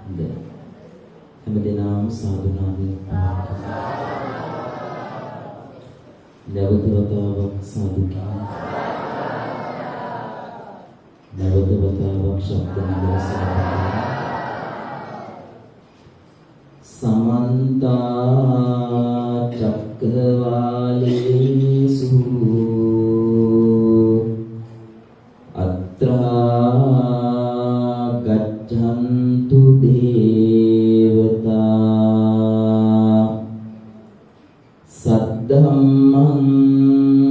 හැමදෙනාම සාදුනාදී නැවත වතාවක් සාදු කියන නැවත වතාවක් ශබ්ද නිරසන සමන්ත චක්කවාලේසු අත්‍රා ගච්ඡන්තු දේවතා සද්ධම්මං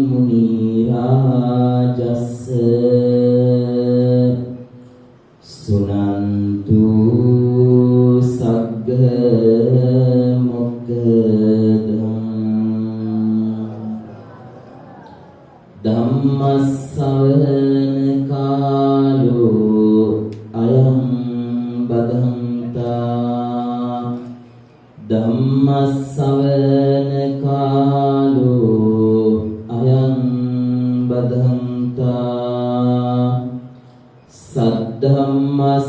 මුනි රාජස්ස සුනන්තු සග්ග ධම්මස්සවන කාලෝ අයං බදන්තා ධම්මස්සවන කාලෝ අයං බදන්තා සද්ධම්මස්සවන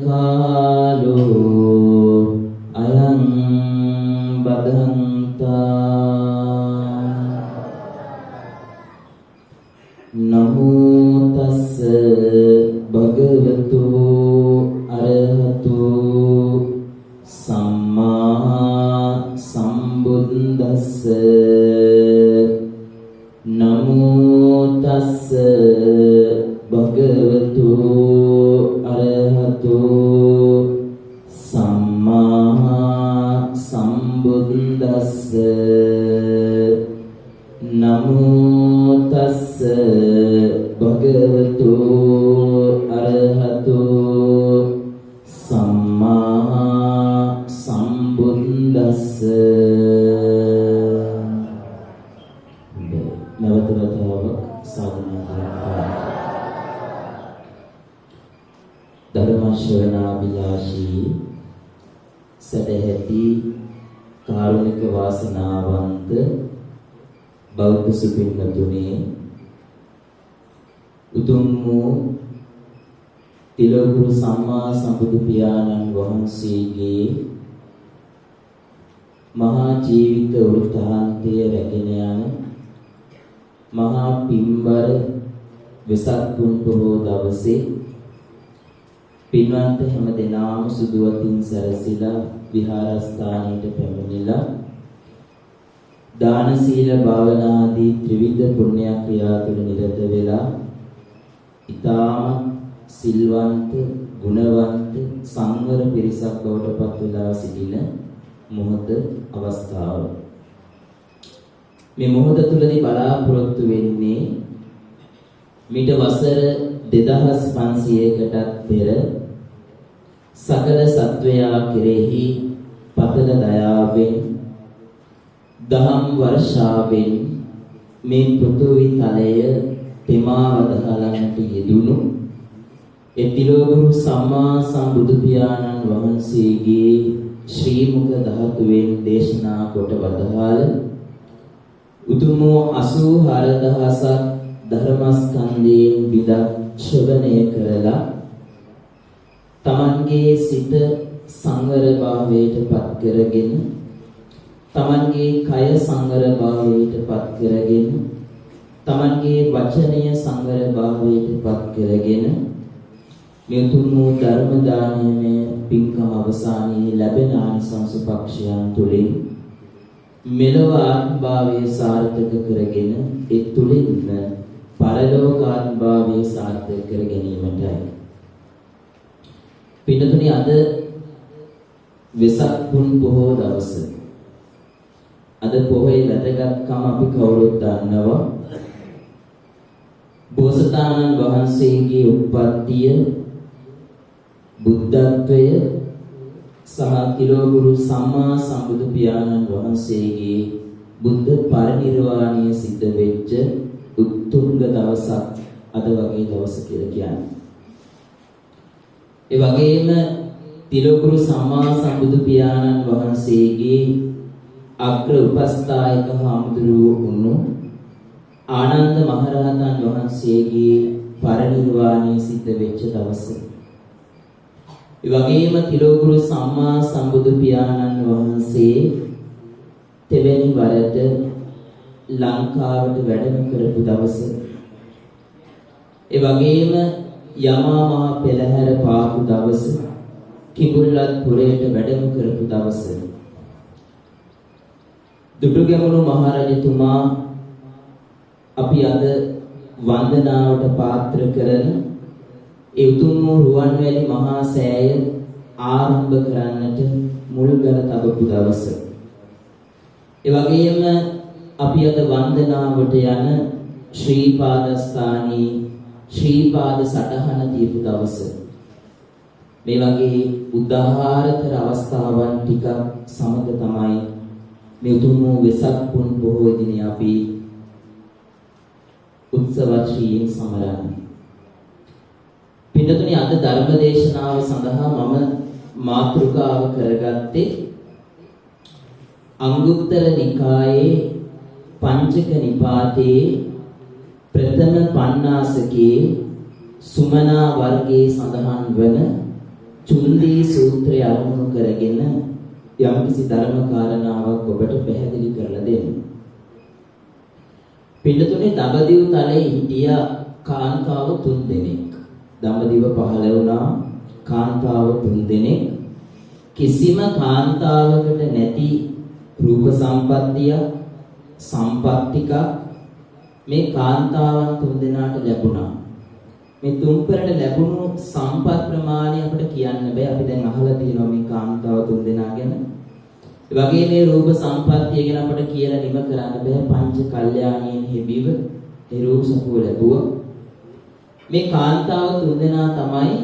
කාලෝ අයං බදන්තා නමෝ තස්ස භගවතු අරහතු සම්මා සම්බුද්දස්ස නමෝ තස්ස භගවතු අරහතු සම්මා සම්බුද්දස්ස නමෝ තස්ස භගවතු අරහතු සම්මා සම්බුද්දස්ස නැවත වතාවක් සාදුනාදී ධර්ම ශ්‍රවණාභිලාෂී සදැහැති කාරුණික වාසනාවන්ත බෞද්ධ සුපින්නතුනේ උතුම් වූ තිලෝගුරු සම්මා සම්බුදු පියාණන් වහන්සේගේ මහා ජීවිත වෘත්තාන්තය රැගෙන යන මහා පින්බර වෙසක් පුන් පොහෝ දවසේ පින්වන්ත හැම දෙනාම සුදුවතින් සැරසිලා විහාරස්ථානයට පැමිණිලා දාන සීල භාවනාදී ත්‍රිවිධ පුණ්‍ය ක්‍රියා තුළ නිරත වෙලා ඊටාම සිල්වන්ත ගුණවන්ත සංවර පිරිසක් බවට පත් වෙලා සිටින මොහොත අවස්ථාව. මේ මොහොත තුළදී බලාපොරොත්තු වෙන්නේ මිට වසර 2500කටත් පෙර සකල සත්වයා කෙරෙහි පතන දයාවෙන් දහම් වර්ෂාවෙන් මේ පෘථුවි තලය තෙමා වදහලන්නට යෙදුණු එතිලෝගුරු සම්මා සම්බුදු පියාණන් වහන්සේගේ ශ්‍රී මුඛ ධාතුවෙන් දේශනා කොට වදාළ උතුම් 84000ක් ධර්මස්කන්ධයෙන් විදක් ශ්‍රවණය කරලා තමන්ගේ සිත සංවර භාවයට පත් කරගෙන තමන්ගේ කය සංවර භාවයට පත් කරගෙන තමන්ගේ වචනය සංවර භාවයට පත් කරගෙන මේ උතුම් වූ ධර්ම දානමය පින්කම අවසානයේ ලැබෙන ආනිසංස පක්ෂයන් තුළින් මෙලොව ආත්මභාවය සාර්ථක කරගෙන ඒ තුළින්ම පරලෝක ආත්මභාවය සාර්ථක කර ගැනීමටයි. පිටුතුනි අද වෙසක් පුන් පොහෝ දවස. අද පොහොයේ වැදගත්කම අපි කවුරුත් දන්නවා. බෝසතාණන් වහන්සේගේ උත්පත්තිය බුද්ධත්වය සහ තිලෝගුරු සම්මා සම්බුදු පියාණන් වහන්සේගේ බුද්ධ පරිනිර්වාණය සිද්ධ වෙච්ච උතුම් දවසක් අද වගේ දවස කියලා කියන්නේ. ඒ වගේම තිලෝගුරු සම්මා සම්බුදු පියාණන් වහන්සේගේ අග්‍ර උපස්ථායක හාමුදුරුවෝ වුණු ආනන්ද මහරහතන් වහන්සේගේ පරිනිර්වාණය සිද්ධ වෙච්ච දවස. ඒ වගේම තිලෝගුරු සම්මා සම්බුදු පියාණන් වහන්සේ තෙවැනි වරට ලංකාවට වැඩම කරපු දවස. ඒ වගේම යමා මහ පෙළහැර පාපු දවස, කිඹුල්වත් පුරයට වැඩම කරපු දවස. දුටුගැමුණු මහරජතුමා අපි අද වන්දනාවට පාත්‍ර කරන ඒ උතුම් වූ රුවන්වැලි මහා සෑය ආරම්භ කරන්නට මුල්ගල තබපු දවස. ඒ වගේම අපි අද වන්දනාවට යන ශ්‍රී පාදස්ථානී ශ්‍රී පාද සටහන දීපු දවස. මේ වගේ උදාහාරතර අවස්ථාවන් ටික සමග තමයි මේ උතුම් වූ වෙසක් පුන් බොහෝ දිනේ අපි උත්සවශ්‍රීයෙන් සමරන්නේ. පිටතුනි අද ධර්ම දේශනාව සඳහා මම මාතෘකාව කරගත්තේ අංගුත්තර නිකායේ පංචක නිපාතයේ ප්‍රථම පඤ්ඤාසකේ සුමනා වර්ගයේ සඳහන් වන චුන්දී සූත්‍රය අරමුණු කරගෙන යම්කිසි ධර්ම කාරණාවක් ඔබට පැහැදිලි කරලා දෙන්න. පිටතුනේ දඹදිව තලයේ හිටිය කාන්තාව 3 දෙනෙක්. දඹදිව පහළ වුණා කාන්තාව 3 දෙනෙක්. කිසිම කාන්තාවකට නැති රූප සම්පත්තිය සම්පත්තික මේ කාන්තාවන් 3 දෙනාට ලැබුණා. මේ තුන්පරට ලැබුණු සම්පත් ප්‍රමාණය අපිට කියන්න බෑ. අපි දැන් අහලා තියෙනවා මේ කාන්තාව 3 දෙනා ගැන. ඒ වගේ මේ රූප සම්පත්තිය ගැන අපිට කියලා නිම කරන්න බෑ. පංච කල්යාණීන් හිබිව ඒ රූප සපුව ලැබුවා. මේ කාන්තාව 3 දෙනා තමයි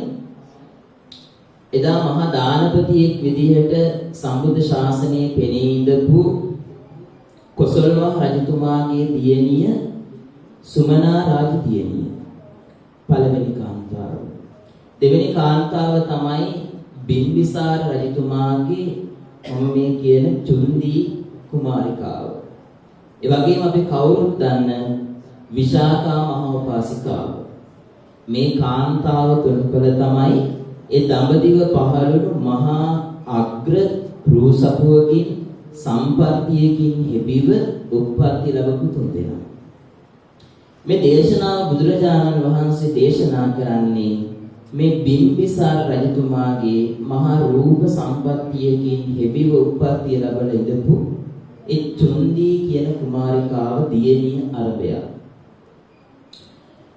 එදා මහා දානපතියෙක් විදිහට සම්බුද්ධ ශාසනයේ පෙනී ඉඳපු කොසල් මහ රජතුමාගේ දියණිය සුමනා රාජ දියණිය. පළවෙනි කාන්තාව. දෙවෙනි කාන්තාව තමයි බිම්බිසාර රජතුමාගේ මේ කියන චුන්දී කුමාරිකාව. ඒ වගේම අපි කවුරුත් දන්න විශාඛා මහ උපාසිකාව. මේ කාන්තාව තුන්පළ තමයි ඒ දඹදිව පහළු මහා අග්‍ර රූසපුවකින් සම්පත්තියකින් හෙබිව උත්පත්ති ලැබපු 3 දෙනා. මේ දේශනාව බුදුරජාණන් වහන්සේ දේශනා කරන්නේ මේ බිම්බිසාර රජතුමාගේ මහා රූප සම්පත්තියකින් හෙබිව උත්පත්ති ලැබලා ඉඳපු ඒ චුන්දී කියන කුමාරිකාව දියණිය අරබය.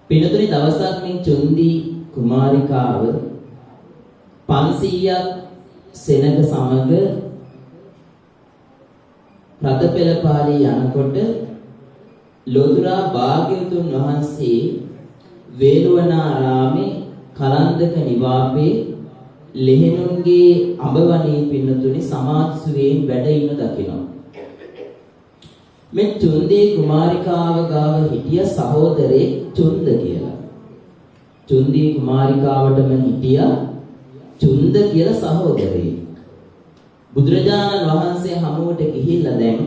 පිටුතුනි දවසක් මේ චුන්දී කුමාරිකාව 500ක් සෙනඟ සමග රතපෙළපාරේ යනකොට ලෝතුරා භාග්‍යවතුන් වහන්සේ වේළුවනාරාමේ කලන්දක නිවාපේ ලෙහෙනුන්ගේ අඹවණේ පින්නතුනි සමාධිසුවේන් වැඩ ඉන්න දකිනවා. මේ චුන්දී කුමාරිකාව ගාව හිටිය සහෝදරේ චුන්ද කියලා. චුන්දී කුමාරිකාවටම හිටියා චුන්ද කියලා සහෝදරේ. බුදුරජාණන් වහන්සේ හමුවට ගිහිල්ලා දැන්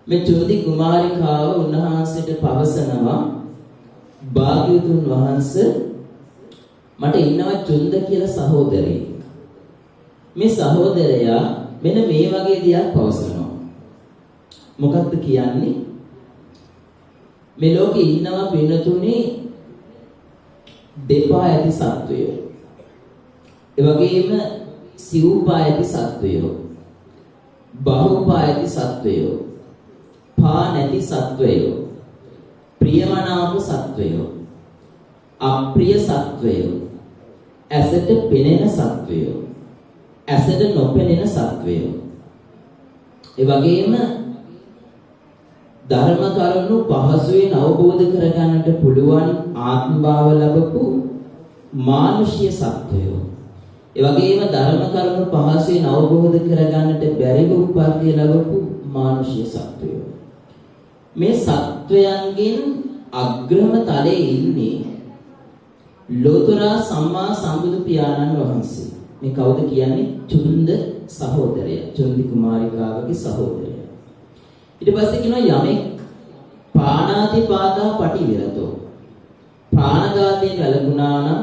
මේ චුන්දී කුමාරිකාව උන්වහන්සේට පවසනවා භාග්‍යවතුන් වහන්සේ මට ඉන්නවා චුන්ද කියලා සහෝදරයෙක්. මේ සහෝදරයා මෙන්න මේ වගේ දෙයක් පවසනවා. මොකක්ද කියන්නේ? මේ ලෝකේ ඉන්නවා පින්නතුනේ දෙපා ඇති සත්වයෝ. ඒ වගේම සිව්පා ඇති සත්වයෝ. බහුපා ඇති සත්වයෝ. පා නැති සත්වයෝ. ප්‍රියමනාප සත්වයෝ. අප්‍රිය සත්වයෝ. ඇසට පෙනෙන සත්වයෝ. ඇසට නොපෙනෙන සත්වයෝ. ඒ වගේම ධර්ම කරුණු පහසුවෙන් අවබෝධ කරගන්නට පුළුවන් ආත්ම භාව ලැබපු මානුෂීය සත්වයෝ. ඒ වගේම ධර්ම කරුණු පහසුවෙන් අවබෝධ කරගන්නට බැරිව උප්පත්තිය ලැබපු මානුෂීය සත්වයෝ. මේ සත්වයන්ගෙන් අග්‍රම තලයේ ඉන්නේ ලෝතුරා සම්මා සම්බුදු පියාණන් වහන්සේ. මේ කවුද කියන්නේ? චුන්ද සහෝදරය. චුන්දි කුමාරිකාවගේ සහෝදරය. ඊට පස්සේ කියනවා යමෙක් පාණාතිපාතා පටිවිරතෝ. ප්‍රාණඝාතයෙන් වැළකුණා නම්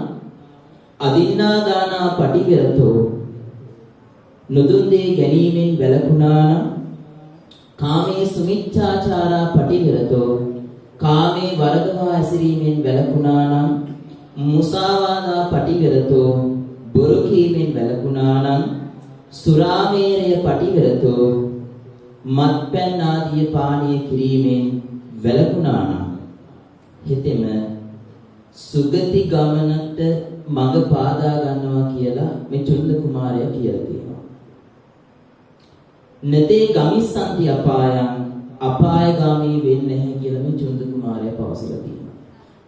අදින්නා දානා පටිවිරතෝ නොදුන් දේ ගැනීමෙන් වැළකුණා නම් කාමයේ සුමිච්ඡාචාරා පටිවිරතෝ කාමයේ වරදවා ඇසිරීමෙන් වැළකුණා නම් මුසාවාදා පටිවිරතෝ බොරු කීමෙන් වැළකුණා නම් සුරාමේරය පටිවිරතෝ මත්පැන් ආදී පානීය කිරීමෙන් වැළකුණා නම් හිතෙම සුගති ගමනට මඟ පාදා ගන්නවා කියලා මේ චුල්ල කුමාරයා කියලා තියෙනවා. නතේ ගමිස්සන්ති අපායන් අපායගාමී වෙන්නේ නැහැ කියලා මේ චුන්ද කුමාරයා පවසලා තියෙනවා.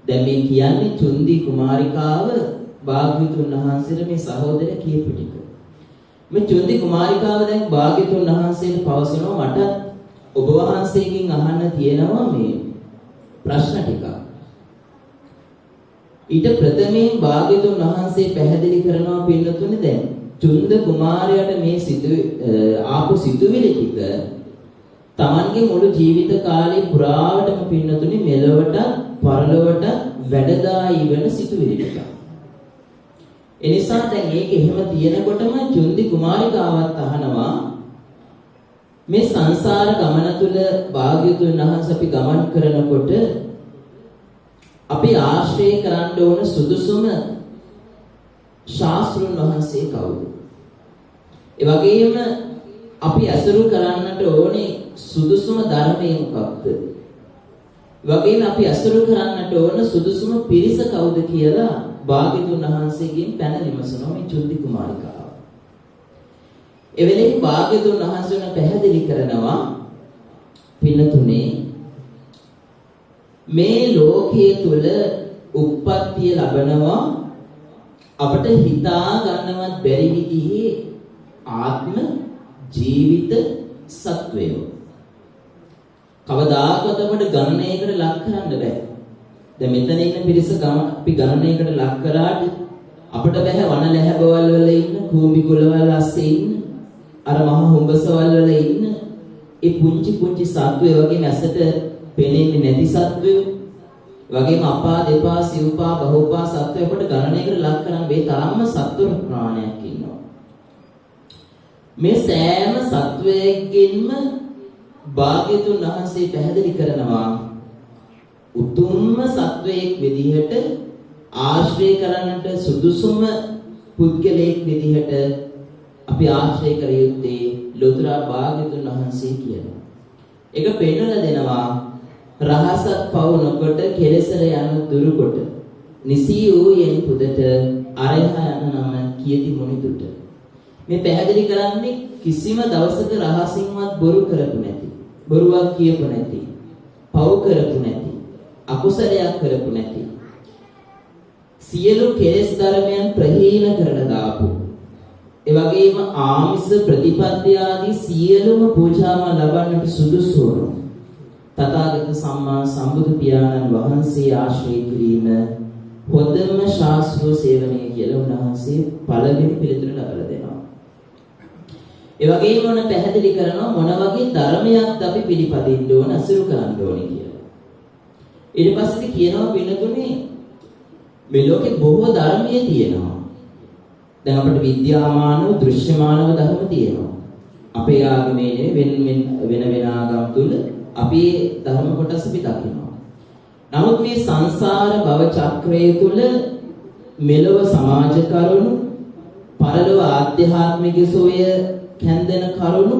දැන් මේ කියන්නේ චුන්දි කුමාරිකාව භාග්‍යවතුන් වහන්සේට මේ සහෝදරය කියපු ටික. මේ චුන්දි කුමාරිකාව දැන් භාග්‍යවතුන් වහන්සේට පවසනවා මට ඔබ වහන්සේගෙන් අහන්න තියෙනවා මේ ප්‍රශ්න ටිකක්. ඊට ප්‍රථමයෙන් භාග්‍යවතුන් වහන්සේ පැහැදිලි කරනවා පින්නතුනේ දැන් චුන්ද කුමාරයාට මේ ආපු සිතුවිලි ටික තමන්ගේ මුළු ජීවිත කාලේ පුරාවටම පින්නතුනේ මෙලොවට පරලොවට වැඩදායි වෙන සිතුවිලි ටික. එනිසා දැන් මේක එහෙම තියෙනකොටම චුන්දි කුමාරිකාවත් අහනවා මේ සංසාර ගමන තුල භාග්‍යවතුන් වහන්සේ අපි ගමන් කරනකොට අපි ආශ්‍රය කරන්න ඕන සුදුසුම ශාස්ත්‍රුන් වහන්සේ කවුද? ඒ වගේම අපි අසුරු කරන්නට ඕනේ සුදුසුම ධර්මය මොකක්ද? ඒ වගේම අපි අසුරු කරන්නට ඕන සුදුසුම පිරිස කවුද කියලා භාග්‍යවතුන් වහන්සේගෙන් පැන විමසනවා මේ චුන්දි කුමාරිකාව. එවෙලේ භාග්‍යවතුන් වහන්සේ පැහැදිලි කරනවා පින්නතුනේ මේ ලෝකයේ තුල උප්පත්තිය ලබනවා අපට හිතා ගන්නවත් බැරි විදිහේ ආත්ම ජීවිත සත්වයෝ. කවදාකවත් අපට ගණනයකට ලක් කරන්න බෑ. දැන් මෙතන ඉන්න පිරිස අපි ගණනයකට ලක් කරාට අපිට බෑ වන ලැහැබවල් වල ඉන්න කූඹි කුලවල් අස්සේ ඉන්න අර මහ හුඹසවල් වල ඉන්න ඒ පුංචි පුංචි සත්වයෝ වගේ නැසට පෙනෙන්නේ නැති සත්වයෝ වගේම අපා දෙපා සිව්පා බහුපා සත්වයෝ අපිට ගණනයකට ලක් කරන්න බෑ තරම්ම සත්ව ප්‍රාණයක් ඉන්නවා. මේ සෑම සත්වයෙක්ගෙන්ම භාග්‍යවතුන් වහන්සේ පැහැදිලි කරනවා උතුම්ම සත්වයෙක් විදිහට ආශ්‍රය කරන්නට සුදුසුම පුද්ගලයෙක් විදිහට අපි ආශ්‍රය කර යුත්තේ ලෝතර භාග්‍යවතුන් වහන්සේ කියනවා. ඒක පෙන්වලා දෙනවා රහසත් පව නොකොට කෙලෙසර යන දුරුකොට නිසී වූ යෙන් පුදට අරහ යන නම කියති මොනිතුට. මේ පැහැදිලි කරන්නේ කිසිම දවසක රහසින්වත් බොරු කරපු නැති, බොරුවක් කියපු නැති, පව් කරපු නැති, අකුසලයක් කරපු නැති, සියලු කෙලෙස් ධර්මයන් ප්‍රහීන කරලා දාපු, ඒ වගේම ආමිස ප්‍රතිපත්ති ආදී සියලුම පූජාවන් ලබන්නට සුදුසු වුණු තථාගත සම්මා සම්බුදු පියාණන් වහන්සේ ආශ්‍රය කිරීම හොඳම ශාස්ත්‍රීය සේවනය කියලා උන්වහන්සේ පළවෙනි පිළිතුර ලබා දෙනවා. ඒ වගේම මොන පැහැදිලි කරනවා මොන වගේ ධර්මයක්ද අපි පිළිපදින්න ඕන අසුරු කරන්න ඕනේ කියලා. ඊට පස්සේ කියනවා වෙනතුනේ මේ ලෝකේ බොහෝ ධර්මයේ තියෙනවා. දැන් අපිට විද්‍යාමානව දෘශ්‍යමානව ධර්ම තියෙනවා. අපේ ආගමේ වෙන ආගම් තුල අපි ධර්ම කොටස් අපි දකිනවා. නමුත් මේ සංසාර භව චක්‍රය තුල මෙලොව සමාජ කරුණු, පරලොව ආධ්‍යාත්මික සෝය කැන්දෙන කරුණු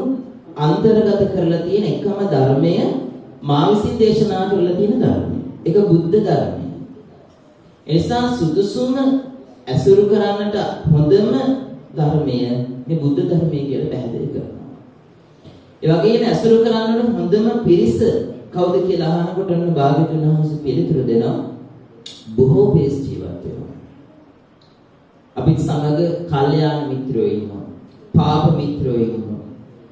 අන්තර්ගත කරලා තියෙන එකම ධර්මය මා විසින් දේශනා කරලා තියෙන ධර්මය. ඒක බුද්ධ ධර්මය. ඒ නිසා සුදුසුම අසුරු කරන්නට හොඳම ධර්මය මේ බුද්ධ ධර්මය කියලා පැහැදිලි කරනවා. ඒ වගේම අසුරු කරන්නට හොඳම පිරිස කවුද කියලා අහනකොට ඔන්න භාග්‍යවතුන් වහන්සේ පිළිතුරු දෙනවා බොහෝ පිරිස ජීවත් වෙනවා. අපි සමග කල්යාණ මිත්‍රයෝ ඉන්නවා. පාප මිත්‍රයෝ ඉන්නවා.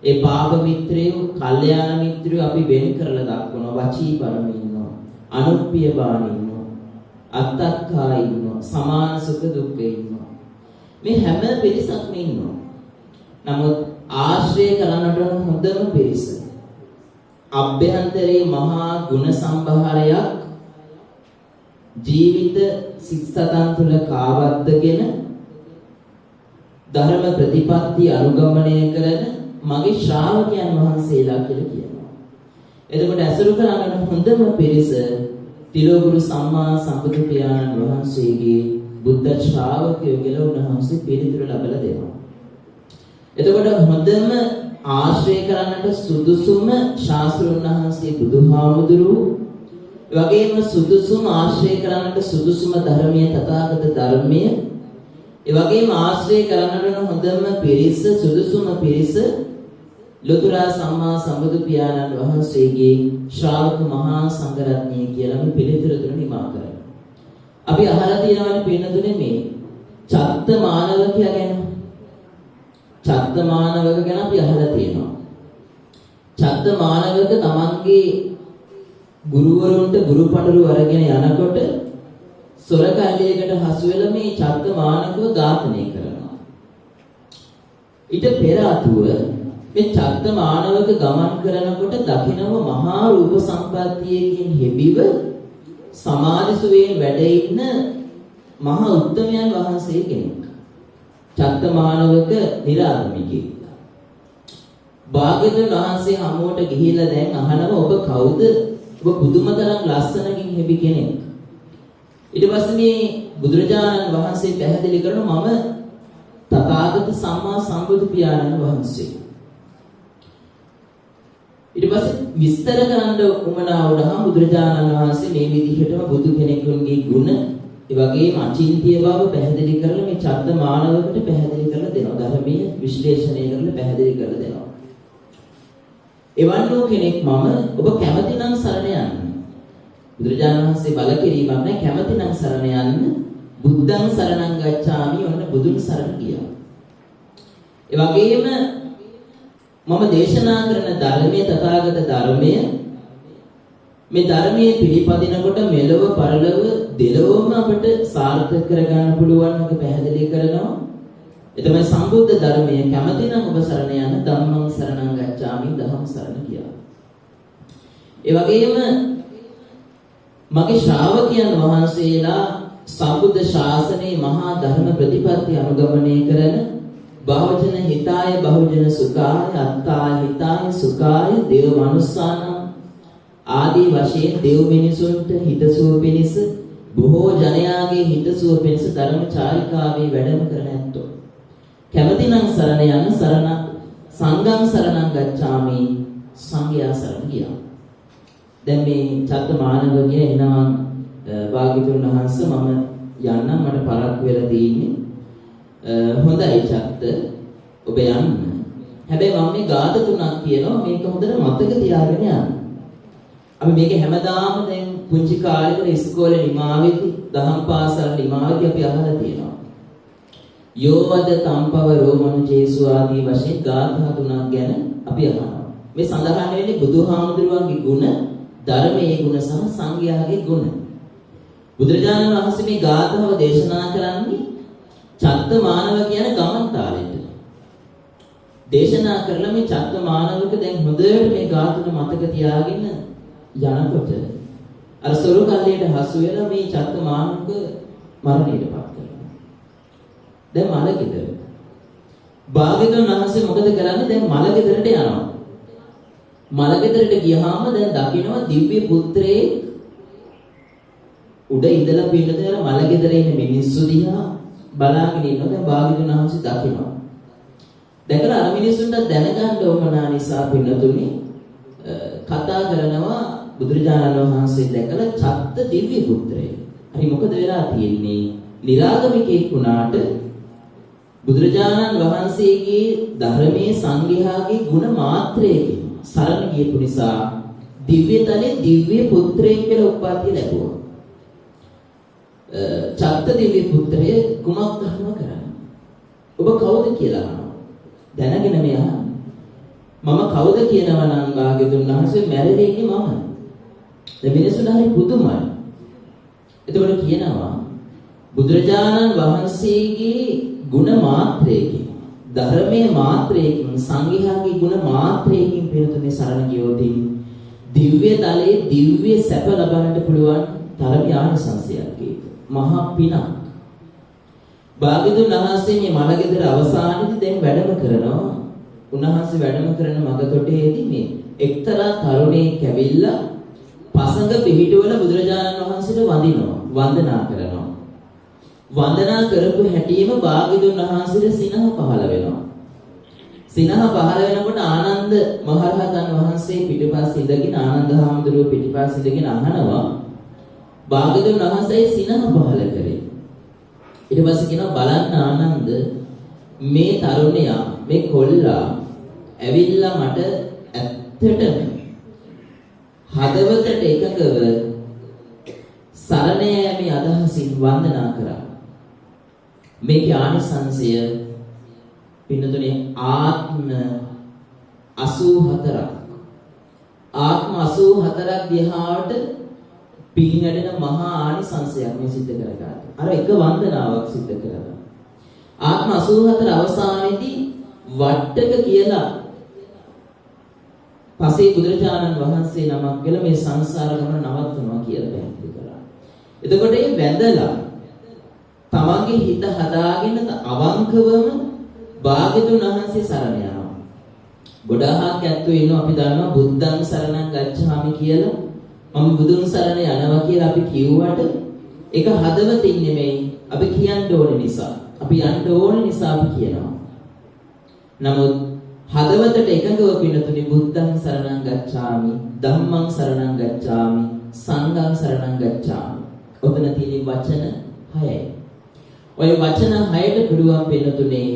ඒ පාප මිත්‍රයෝ කල්යාණ මිත්‍රයෝ අපි වෙන් කරලා දක්වනවා. වචී පරම ඉන්නවා. අනුප්පිය බාන ඉන්නවා. අත්තක්කා ඉන්නවා. සමාන සුඛ දුක්ඛ ඉන්නවා. මේ හැම පිරිසක්ම ඉන්නවා. නමුත් ආශ්‍රය කරන්නට හොඳම පිරිස අභ්‍යන්තරේ මහා ගුණ සම්භාරයක් ජීවිත සිත්සතන් තුළ කාවද්දගෙන ධර්ම ප්‍රතිපත්ති අනුගමනය කරන මගේ ශ්‍රාවකයන් වහන්සේලා කියලා කියනවා. එතකොට ඇසුරු කරගෙන හොඳම පිරිස තිලෝගුරු සම්මා සම්බුදු පියාණන් වහන්සේගේ බුද්ධ ශ්‍රාවකයෝ කියලා උන්වහන්සේ පිළිතුරු ලබලා දෙනවා. එතකොට හොඳම ආශ්‍රය කරන්නට සුදුසුම ශාස්ත්‍රඥ වහන්සේ බුදුහාමුදුරුවෝ වගේම සුදුසුම ආශ්‍රය කරන්නට සුදුසුම ධර්මයේ තථාගත ධර්මයේ ඒ වගේම ආශ්‍රය කරන්නට හොඳම පිරිස සුදුසුම පිරිස ලෝතුරා සම්මා සම්බුදු පියාණන් වහන්සේගේ ශ්‍රාවක මහා සංඝරත්නය කියලා මේ පිළිතුරු දුන්න නිමා කරනවා. අපි අහලා තියෙනවානේ පින්නතුනේ මේ චත්ත මානවකයා ගැන. චත්ත මානවක ගැන අපි අහලා තියෙනවා. චත්ත මානවක තමන්ගේ ගුරුවරුන්ට ගුරුපඬුරු අරගෙන යනකොට සොරකල්ලියකට හසු වෙලා මේ චත්ත මානවකව ඝාතනය කරනවා. ඊට පෙර ආතුව මේ චත්ත මානවක ගමන් කරනකොට දකින්නව මහා රූප සම්පත්තියකින් හෙබිව සමාධිසුවේන් වැඩ ඉන්න මහා උත්තමයන් වහන්සේ කෙනෙක්. චත්ත මානවක නිරාගමිකේ. භාග්‍යවතුන් වහන්සේ හමුවට ගිහිල්ලා දැන් අහනවා ඔබ කවුද? ඔබ බුදුමතරම් ලස්සනකින් හෙබි කෙනෙක්. ඊට පස්සේ මේ බුදුරජාණන් වහන්සේ පැහැදිලි කරනවා මම තථාගත සම්මා සම්බුදු පියාණන් වහන්සේ. ඊට පස්සේ විස්තර කරන්න උවමනා වුණාම බුදුරජාණන් වහන්සේ මේ විදිහටම බුදු කෙනෙකුගේ ගුණ ඒ වගේම අචින්තිය බව පැහැදිලි කරලා මේ චත්ත මානවකට පැහැදිලි කරලා දෙනවා. ධර්මයේ විශ්ලේෂණය කරලා පැහැදිලි කරලා දෙනවා. එවන් වූ කෙනෙක් මම ඔබ කැමති නම් සරණ යන්න. බුදුරජාණන් වහන්සේ බල කිරීමක් නැහැ කැමති නම් සරණ යන්න. බුද්ධං සරණං ගච්ඡාමි ඔන්න බුදුන් සරණ ගියා. ඒ වගේම මම දේශනා කරන ධර්මයේ තථාගත ධර්මය මේ ධර්මයේ පිළිපදිනකොට මෙලොව පරලොව දෙලොවම අපට සාර්ථක කරගන්න පුළුවන් එක පැහැදිලි කරනවා. ඒ තමයි සම්බුද්ධ ධර්මයේ කැමති නම් ඔබ සරණ යන ධම්මං සරණං ගච්ඡාමි දහම් සරණ කියා. ඒ වගේම මගේ ශ්‍රාවකයන් වහන්සේලා සම්බුද්ධ ශාසනයේ මහා ධර්ම ප්‍රතිපත්ති අනුගමනය කරන බහුජන හිතාය බහුජන සුඛාය අත්තාය හිතාය සුඛාය දේව මනුස්සානම් ආදී වශයෙන් දේව මිනිසුන්ට හිතසුව පිණිස බොහෝ ජනයාගේ හිතසුව පිණිස ධර්ම චාරිකාවේ වැඩම කරන ඇත්තෝ කැමතිනම් සරණ යන සරණ සංඝං සරණං ගච්ඡාමි සංඝයා සරණ ගියා. දැන් මේ චත්ත මානවකයා එනවා වාග්යතුන් වහන්සේ මම යන්නම් මට පරක්කු වෙලා තියෙන්නේ. හොඳයි චත්ත ඔබ යන්න. හැබැයි මම මේ ගාත තුනක් කියනවා මේක හොඳට මතක තියාගෙන යන්න. අපි මේක හැමදාම දැන් පුංචි කාලේ ඉස්කෝලේ නිමාවෙදී දහම් පාසල් නිමාවෙදී අපි අහලා තියෙනවා. යෝවද තම්පව රෝමණු ජේසු ආදී වශයෙන් ගාථා තුනක් ගැන අපි අහනවා. මේ සඳහන් වෙන්නේ බුදුහාමුදුරුවන්ගේ ගුණ, ධර්මයේ ගුණ සහ සංඝයාගේ ගුණ. බුදුරජාණන් වහන්සේ මේ ගාථාව දේශනා කරන්නේ චත්ත මානව කියන ගමන්තාලෙට. දේශනා කරලා මේ චත්ත මානවක දැන් හොඳට මේ ගාථුන මතක තියාගෙන යනකොට අර සොරු කල්ලියට හසු වෙලා මේ චත්ත මානවක මරණයටපත් කරනවා. දැන් මලගෙදර. භාග්‍යවතුන් වහන්සේ මොකද කරන්නේ? දැන් මලගෙදරට යනවා. මලගෙදරට ගියාම දැන් දකින්නවා දිව්‍ය පුත්‍රයෙක් උඩ ඉඳලා පින්නතේ මලගෙදර ඉන්න මිනිස්සු දිහා බලාගෙන ඉන්නවා. දැන් භාග්‍යවතුන් වහන්සේ දකින්නවා. දැකලා අර මිනිස්සුන්ට දැනගන්න ඕමනා නිසා පින්නතුනි කතා කරනවා බුදුරජාණන් වහන්සේ දැකලා චත්ත දිව්‍ය පුත්‍රයෙක්. හරි මොකද වෙලා තියෙන්නේ? නිරාගමිකෙක් වුණාට බුදුරජාණන් වහන්සේගේ ධර්මයේ සංඝයාගේ ගුණ මාත්‍රයකින් සරණ ගියපු නිසා දිව්‍යතලේ දිව්‍ය පුත්‍රයෙක් කියලා උපාධිය ලැබුවා. චත්ත දිව්‍ය පුත්‍රය කුමක් ධර්ම කරන්නේ? ඔබ කවුද කියලා අහනවා. දැනගෙන මේ අහන්නේ. මම කවුද කියනවා නම් භාග්‍යවතුන් වහන්සේ මැරෙන්නේ මම. දැන් මිනිස්සුන්ට හරි පුදුමයි. එතකොට කියනවා බුදුරජාණන් වහන්සේගේ ගුණ මාත්‍රයකින් ධර්මයේ මාත්‍රයකින් සංඝයාගේ ගුණ මාත්‍රයකින් පිළිතුරේ සරණ ගියොතින් දිව්‍ය තලයේ දිව්‍ය සැප ලබන්නට පුළුවන් තරම ආනිසංසයක් ඒක. මහා පිනක්. භාග්‍යතුන් වහන්සේ මේ මලගෙදර අවසානයේදී දැන් වැඩම කරනවා. උන්වහන්සේ වැඩම කරන මගතොටේදී මේ එක්තරා තරුණයෙක් ඇවිල්ලා පසඟ පිහිටවල බුදුරජාණන් වහන්සේට වඳිනවා, වන්දනා කරනවා. වන්දනා කරපු හැටිම භාග්‍යතුන් වහන්සේට සිනහ පහළ වෙනවා. සිනහ පහළ වෙනකොට ආනන්ද මහරහතන් වහන්සේ පිටිපස්ස ඉඳගෙන ආනන්ද හාමුදුරුවෝ පිටිපස්ස ඉඳගෙන අහනවා භාග්‍යතුන් වහන්සේ සිනහ පහළ කරේ. ඊට පස්සේ කියනවා බලන්න ආනන්ද මේ තරුණයා මේ කොල්ලා ඇවිල්ලා මට ඇත්තටම හදවතට එකඟව සරණ යෑමේ අදහසින් වන්දනා කරා. මේකේ ආනිසංසය පින්නතුනේ ආත්ම 84ක්. ආත්ම 84ක් දිහාට පින් වැඩෙන මහා ආනිසංසයක් මේ සිද්ධ කරගන්නවා. අර එක වන්දනාවක් සිද්ධ කරනවා. ආත්ම 84 අවසානයේදී වට්ටක කියලා පසේ බුදුරජාණන් වහන්සේ නමක් කියලා මේ සංසාර ගමන නවත්වනවා කියලා පැහැදිලි කරා. එතකොට මේ වැඳලා තමන්ගේ හිත හදාගෙන අවංකවම භාග්‍යතුන් වහන්සේ සරණ යනවා. ගොඩාක් ඇත්තෝ ඉන්නවා අපි දන්නවා බුද්ධං සරණං ගච්ඡාමි කියලා. මම බුදුන් සරණ යනවා කියලා අපි කිව්වට ඒක හදවතින් නෙමෙයි අපි කියන්න ඕන නිසා. අපි යන්න ඕන නිසා අපි කියනවා. නමුත් හදවතට එකඟව පින්නතුනි බුද්ධං සරණං ගච්ඡාමි, ධම්මං සරණං ගච්ඡාමි, සංඝං සරණං ගච්ඡාමි. ඔතන තියෙන වචන 6යි. ඔය වචන 6ට පුළුවන් පින්නතුනේ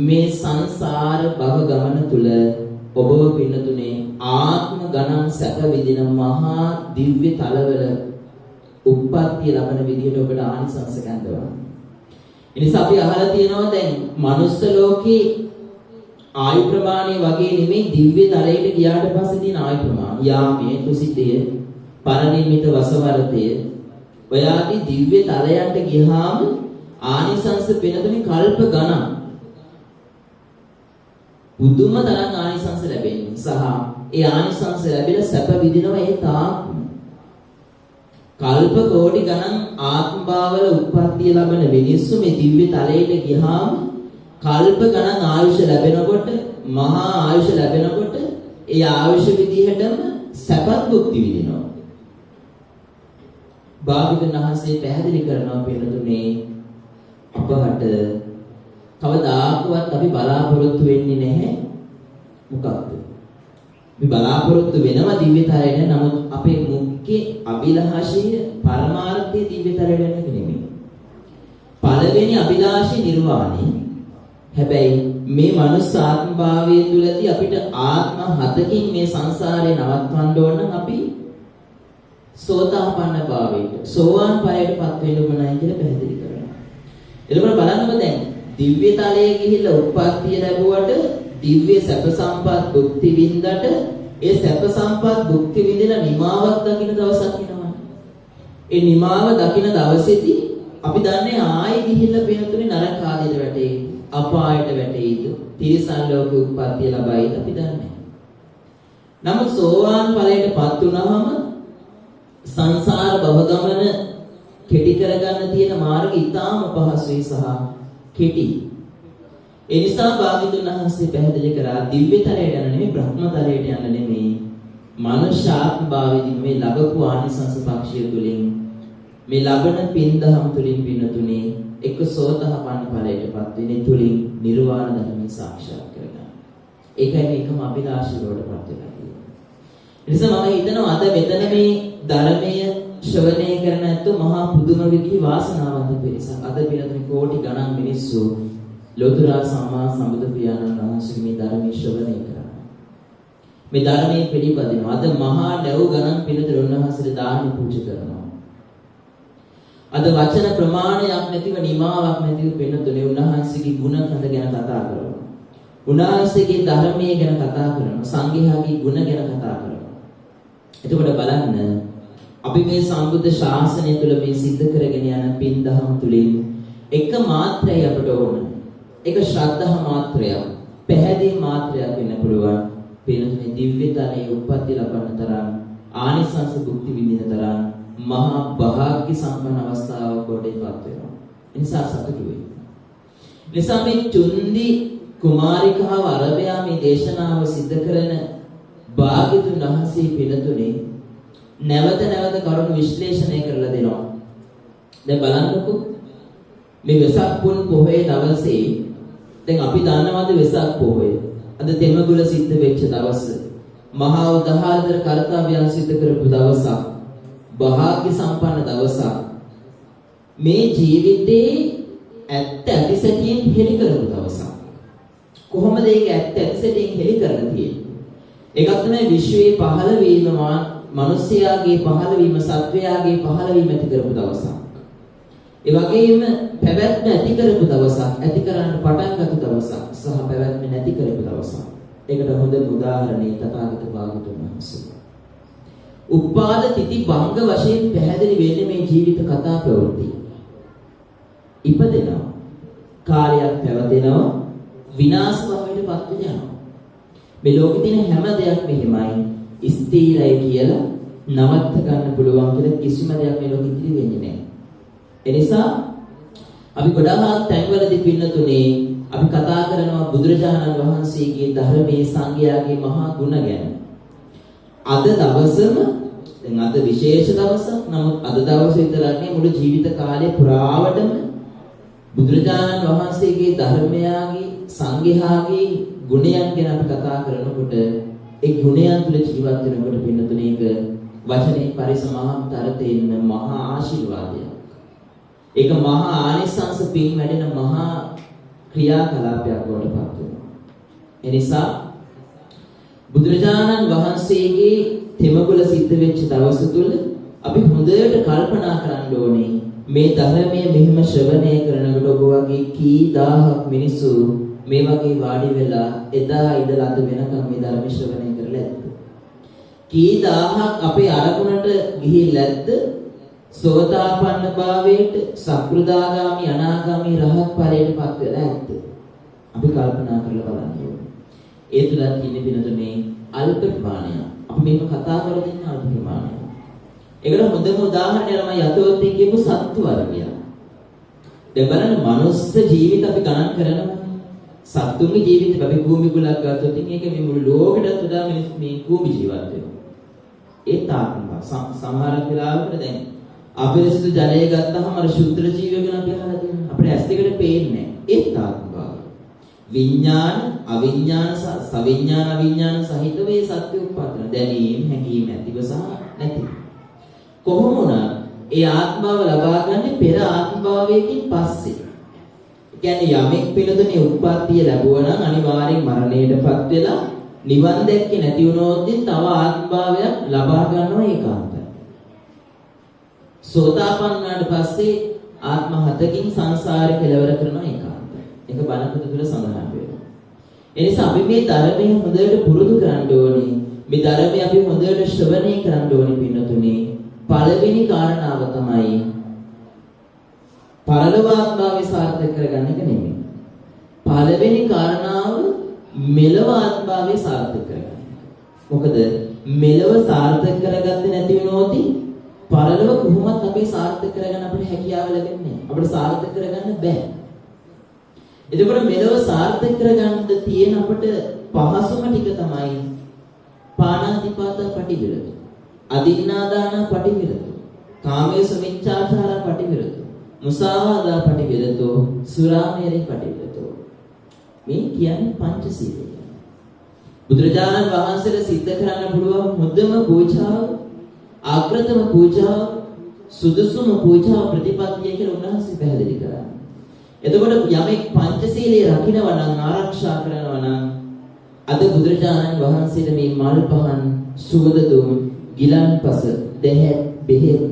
මේ සංසාර භව ගමන තුල ඔබව පින්නතුනේ ආත්ම ගණන් සැප විඳින මහා දිව්‍ය තලවල උප්පත්තිය ලබන විදිහට ඔබට ආනිසංස ගන්නවා. එනිසා අපි අහලා තියෙනවා දැන් මනුස්ස ලෝකේ ආයු ප්‍රමාණය වගේ නෙමෙයි දිව්‍ය තලයට ගියාට පස්සේ තියෙන ආයු ප්‍රමාණය. යාමයේ තුසිතය, පරිනිම්මිත වසවර්තය, ඔයාදී දිව්‍ය තලයන්ට ගියාම ආනිසංස වෙනතුනේ කල්ප ගණන්. බුදුම තරම් ආනිසංස ලැබෙන්නේ. සහ ඒ ආනිසංස ලැබිලා සැප විඳිනවා ඒ තාක්. කල්ප කෝටි ගණන් ආත්ම භාවවල උත්පත්තිය ලබන මිනිස්සු මේ දිව්‍ය තලයට ගියාම කල්ප ගණන් ආයුෂ ලැබෙනකොට මහා ආයුෂ ලැබෙනකොට ඒ ආයුෂ විදිහටම සැපත් භුක්ති විඳිනවා. භාග්‍යවතුන් වහන්සේ පැහැදිලි කරනවා පිළිතුනේ අපහට කවදාකවත් අපි බලාපොරොත්තු වෙන්නේ නැහැ. මොකක්ද? අපි බලාපොරොත්තු වෙනවා දිව්‍ය තලයට. නමුත් අපේ මුඛ්‍ය අභිලාෂය පරමාර්ථයේ දිව්‍ය තලයට යන එක නෙමෙයි. පළවෙනි අභිලාෂය නිර්වාණය. හැබැයි මේ මනුස්ස ආත්ම භාවයේ තුලදී අපිට ආත්ම 7කින් මේ සංසාරේ නවත්වන්න ඕන නම් අපි සෝතාපන්න භාවයට සෝවාන් ඵලයටපත් වෙන්න ඕනයි කියලා පැහැදිලි කරනවා. එතකොට බලන්නම දැන් දිව්‍ය තලයේ ගිහිල්ලා උත්පත්තිය ලැබුවට දිව්‍ය සැප සම්පත් භුක්ති විඳකට ඒ සැප සම්පත් භුක්ති විඳලා නිමාවක් දකින්න දවසක් එනවා. ඒ නිමාව දකින්න දවසේදී අපි දන්නේ ආයෙ ගිහිල්ලා වෙනතුනේ නරක ආදියට වැටේ. අපායට වැටෙයිද තිරිසන් ලෝක උත්පත්තිය ලබයිද අපි දන්නේ. නමුත් සෝවාන් ඵලයටපත් වුණාම සංසාර භව ගමන කෙටි කරගන්න තියෙන මාර්ගය ඊටාම පහසුයි සහ කෙටි. ඒ නිසා භාග්‍යවතුන් වහන්සේ පැහැදිලි කරා දිව්‍ය තලයට යන නෙමෙයි බ්‍රහ්ම තලයට යන නෙමෙයි මනුෂ්‍යාත්ම භාවයේදී මේ ලැබපු ආනිසංස පක්ෂය තුලින් මේ ලබන පින්දහම් තුලින් පින්නතුනේ එක සෝතහපන්න ඵලයටපත් වෙන්නේ තුලින් නිර්වාණ ධර්මය සාක්ෂාත් කරගන්න. ඒකයි මේකම අභිලාෂී වලටපත් වෙලා තියෙන්නේ. ඒ නිසා මම හිතනවා අද මෙතන මේ ධර්මය ශ්‍රවණය කරන ඇත්තෝ මහා පුදුම විදිහේ වාසනාවන්ත පිරිසක්. අද පිළිතුරු කෝටි ගණන් මිනිස්සු ලෝතුරා සම්මා සම්බුදු පියාණන් වහන්සේ මේ ධර්මයේ ශ්‍රවණය කරනවා. මේ ධර්මයේ පිළිපදිනවා. අද මහා දැව් ගණන් පිළිතුරු උන්වහන්සේට දාන පූජා කරනවා. අද වචන ප්‍රමාණයක් නැතිව නිමාවක් නැතිව වෙනතුනේ උන්වහන්සේගේ ගුණ කඳ ගැන කතා කරනවා. උන්වහන්සේගේ ධර්මයේ ගැන කතා කරනවා. සංඝයාගේ ගුණ ගැන කතා කරනවා. එතකොට බලන්න අපි මේ සම්බුද්ධ ශාසනය තුළ මේ සිද්ධ කරගෙන යන පින් දහම් තුලින් එක මාත්‍රයක් අපට ඕන. ඒක ශ්‍රද්ධා මාත්‍රයක්, පැහැදිලි මාත්‍රයක් වෙන්න පුළුවන්. පින්තුනේ දිව්‍ය තලයේ උප්පත්ති ලබන තරම් ආනිසංස භුක්ති විඳින තරම් මහා භාග්‍ය සම්පන්න අවස්ථාවක් කොටේපත් වෙනවා. ඒ නිසා සතුටු වෙන්න. නිසා මේ චුන්දි කුමාරිකාව අරබයා මේ දේශනාව සිද්ධ කරන භාග්‍යතුන් වහන්සේ පිළිතුනේ නැවත නැවත කරුණු විශ්ලේෂණය කරලා දෙනවා. දැන් බලන්නකෝ මේ වෙසක් පුන් පොහොය දවසේ දැන් අපි දන්නවද වෙසක් පොහොය අද තෙමගුල සිද්ධ වෙච්ච දවස මහා උදාහරණ කර්තව්‍යයන් සිද්ධ කරපු දවසක් භාග්‍ය සම්පන්න දවසක් මේ ජීවිතේ ඇත්ත ඇතිසැටියෙන් හෙළි කරපු දවසක් කොහොමද ඒක ඇත්ත ඇතිසැටියෙන් හෙළි කරන්න තියෙන්නේ ඒකත් තමයි විශ්වයේ පහළ වීම මිනිස්යාගේ පහළ වීම සත්වයාගේ පහළ වීම ඇති කරපු දවසක් ඒ වගේම පැවැත්ම ඇති කරපු දවසක් ඇති කරන්න පටන් ගත්ත දවසක් සහ පැවැත්ම නැති කරපු දවසක් ඒකට හොඳම උදාහරණේ තථාගත භාගතුන් වහන්සේ උපාද තිති භංග වශයෙන් පැහැදිලි වෙන්නේ මේ ජීවිත කතා ප්‍රවෘත්ති ඉපදෙනවා කාර්යයක් පැවතෙනවා විනාශ භවයටපත් වෙනවා මේ ලෝකේ තියෙන හැම දෙයක්ම මෙහෙමයි ස්ථිරයි කියලා නවත්ත ගන්න පුළුවන් කියලා කිසිම දෙයක් මේ ලෝකෙ ඉතිරි වෙන්නේ නැහැ එනිසා අපි ගොඩාක් තැන්වලදී පින්නතුනේ අපි කතා කරනවා බුදුරජාණන් වහන්සේගේ ධර්මයේ සංඝයාගේ මහා ගුණ ගැන. අද දවසම දැන් අද විශේෂ දවසක්. නමුත් අද දවසේ විතරක් නෙවෙයි මුළු ජීවිත කාලය පුරාවටම බුදුරජාණන් වහන්සේගේ ධර්මයාගේ සංඝයාගේ ගුණයන් ගැන අපි කතා කරනකොට ඒ ගුණයන් තුළ ජීවත් වෙනකොට පින්නතුනේ ඒක වචනේ පරිසමාන්තරයෙන් මහා ආශිර්වාදයක්. ඒක මහා ආනිසංස පින් වැඩෙන මහා ක්‍රියාකලාපයක් වලට පත් වෙනවා. එනිසා බුදුරජාණන් වහන්සේගේ තෙමගුල සිද්ධ වෙච්ච දවස තුල අපි හොඳට කල්පනා කරන්න ඕනේ මේ ධර්මයේ මෙහිම ශ්‍රවණය කරනකොට ඔබ වගේ කී දහහක් මිනිස්සු මේ වගේ වාඩි වෙලා එදා ඉඳලා අද වෙනකම් මේ ධර්ම ශ්‍රවණය කරලා ඇද්ද? කී දහහක් අපේ අරමුණට ගිහිල්ලා ඇද්ද? සෝතාපන්න භාවයට සක්‍රුදාගාමි අනාගාමි රහත් ඵලයටපත් වෙලා ඇද්ද? අපි කල්පනා කරලා බලන්න ඕනේ. ඒ තුලත් ඉන්නේ පිනතුනේ අල්ප ප්‍රමාණයක්. අපි මේක කතා කරලා දෙන්න අල්ප ප්‍රමාණයක්. ඒකට හොඳම උදාහරණය තමයි යතෝත්ති කියපු සත්තු වර්ගය. දැන් බලන්න මනුස්ස ජීවිත අපි ගණන් කරනවා. සත්තුන්ගේ ජීවිත අපි භූමි ගුලක් ගත්තොත් ඒක මේ මුළු ලෝකෙටත් වඩා මිනිස් මේ භූමි ජීවත් වෙනවා. ඒ තාක්ම සමහර වෙලාවකට දැන් අපිරිසිදු ජලය ගත්තාම අර ශුද්ධ ජීවය ගැන අපි අහලා තියෙනවා. අපිට ඇස් දෙකට පේන්නේ නැහැ. ඒ තාක්ම විඥාන අවිඥාන සවිඥාන අවිඥාන සහිත වේ සත්‍ය උත්පන්න දැනීම හැඟීම ඇතිව සහ නැතිව කොහොම වුණත් ඒ ආත්මාව ලබා ගන්න පෙර ආත්මභාවයකින් පස්සේ. කියන්නේ යමෙක් පිළිතුනේ උත්පත්තිය ලැබුවා නම් අනිවාර්යෙන් මරණයටපත් වෙලා නිවන් දැක්කේ නැති වුණොත් තව ආත්මභාවයක් ලබා ගන්නවා ඒකාන්තයි. සෝතාපන්න වුණාට පස්සේ ආත්ම හතකින් සංසාරේ කෙලවර කරනවා ඒකාන්තයි. ඒක බණපොත තුල සඳහන් වෙනවා. ඒ නිසා අපි මේ ධර්මයෙන් හොඳට පුරුදු කරන්න ඕනේ. මේ ධර්මය අපි හොඳට ශ්‍රවණය කරන්න ඕනේ පින්නතුනේ. පළවෙනි කාරණාව තමයි පරලෝකාත්මාවේ සාර්ථක කරගන්න එක නෙමෙයි. පළවෙනි කාරණාව මෙලව ආත්මාවේ සාර්ථක කරගන්න. මොකද මෙලව සාර්ථක කරගත්තේ නැති වුණොත් පරලෝක කොහොමත් අපි සාර්ථක කරගන්න අපිට හැකියාව ලැබෙන්නේ නැහැ. අපිට සාර්ථක කරගන්න බෑ. එතකොට මෙලව සාර්ථක කරගන්න තියෙන අපිට පහසුම ටික තමයි පාණාතිපාත පටිවිරත. අදින්නාදාන පටිවිරත. කාමයේ මිච්ඡාචාර පටිවිරත. මුසාවාදා පටිවිරත. සුරාමේරේ පටිවිරත. මේ කියන්නේ පංචශීලය. බුදුරජාණන් වහන්සේට සිද්ධ කරන්න පුළුවන් මුදම පූජාව, ආග්‍රතම පූජාව, සුදුසුම පූජාව ප්‍රතිපත්තිය කියලා උන්වහන්සේ පැහැදිලි කරා. එතකොට යමෙක් පංචශීලයේ රකින්නවා නම් ආරක්ෂා කරනවා නම් අද බුදුරජාණන් වහන්සේට මේ මල් පහන් සුවඳ දුම් ගිලන්පස දෙහෙත් බෙහෙත්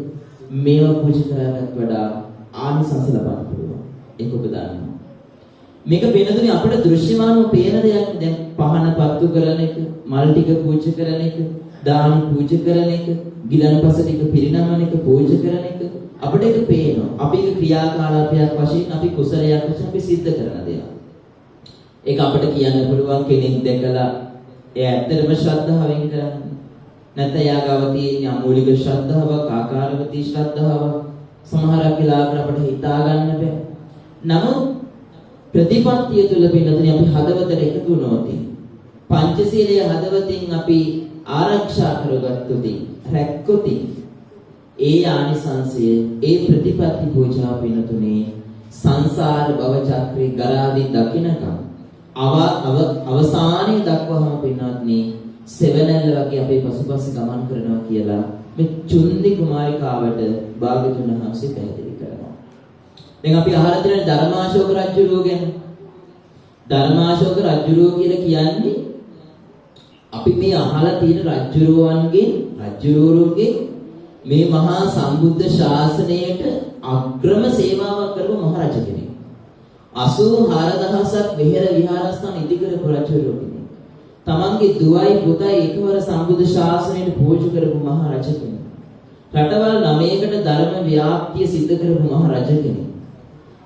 මේවා පූජා කරන්නත් වඩා ආනිසංස ලබන්න පුළුවන්. ඒක ඔබ දන්නවා. මේක වෙනදුනේ අපිට දෘශ්‍යමානව පේන දෙයක්. දැන් පහන පත්තු කරන එක, මල් ටික පූජා කරන එක, දාන පූජා කරන එක, ගිලන්පස ටික පිරිනමන එක පූජා කරන එක අපිට ඒක පේනවා. අපි ඒක ක්‍රියාකාරකයක් වශයෙන් අපි කුසලයක් වශයෙන් අපි සිද්ධ කරන දෙයක්. ඒක අපිට කියන්න පුළුවන් කෙනෙක් දැකලා ඒ ඇත්තටම ශ්‍රද්ධාවෙන් කරන්නේ. නැත්නම් යාගාව තියෙන අමූලික ශ්‍රද්ධාවක්, ආකාරවතී ශ්‍රද්ධාවක් සමහරක් වෙලාවකට අපිට හිතා ගන්න බෑ. නමුත් ප්‍රතිපත්තිය තුල පින්නතුනේ අපි හදවතට එකතු වුණොත් පංචශීලයේ හදවතින් අපි ආරක්ෂා කරගත්තොත් රැක්කොත් ඒ ආනිසංසය ඒ ප්‍රතිපත්ති පූජා පින්නතුනේ සංසාර භව චක්‍රේ ගලාදී දකින්නකම් අවසානයේ දක්වාම පින්නත්නි සෙවණැල්ල වගේ අපේ පසුපස ගමන් කරනවා කියලා මේ චුන්දි කුමාරිකාවට භාග්‍යතුන් වහන්සේ පැහැදිලි කරනවා. දැන් අපි අහලා තියෙන ධර්මාශෝක රජුරෝ ගැන. ධර්මාශෝක රජුරෝ කියලා කියන්නේ අපි මේ අහලා තියෙන රජුරුවන්ගේ මේ මහා සම්බුද්ධ ශාසනයට අග්‍රම සේවාවක් කරපු මහරජ කෙනෙක්. 84000ක් වෙහෙර විහාරස්ථාන ඉදි කරපු රජුරෝ කෙනෙක්. තමන්ගේ දුවයි පුතයි එකවර සම්බුද්ධ ශාසනයට පූජා කරපු මහරජ කෙනෙක්. රටවල් 9කට ධර්ම ව්‍යාප්තිය සිද්ධ කරපු මහරජ කෙනෙක්.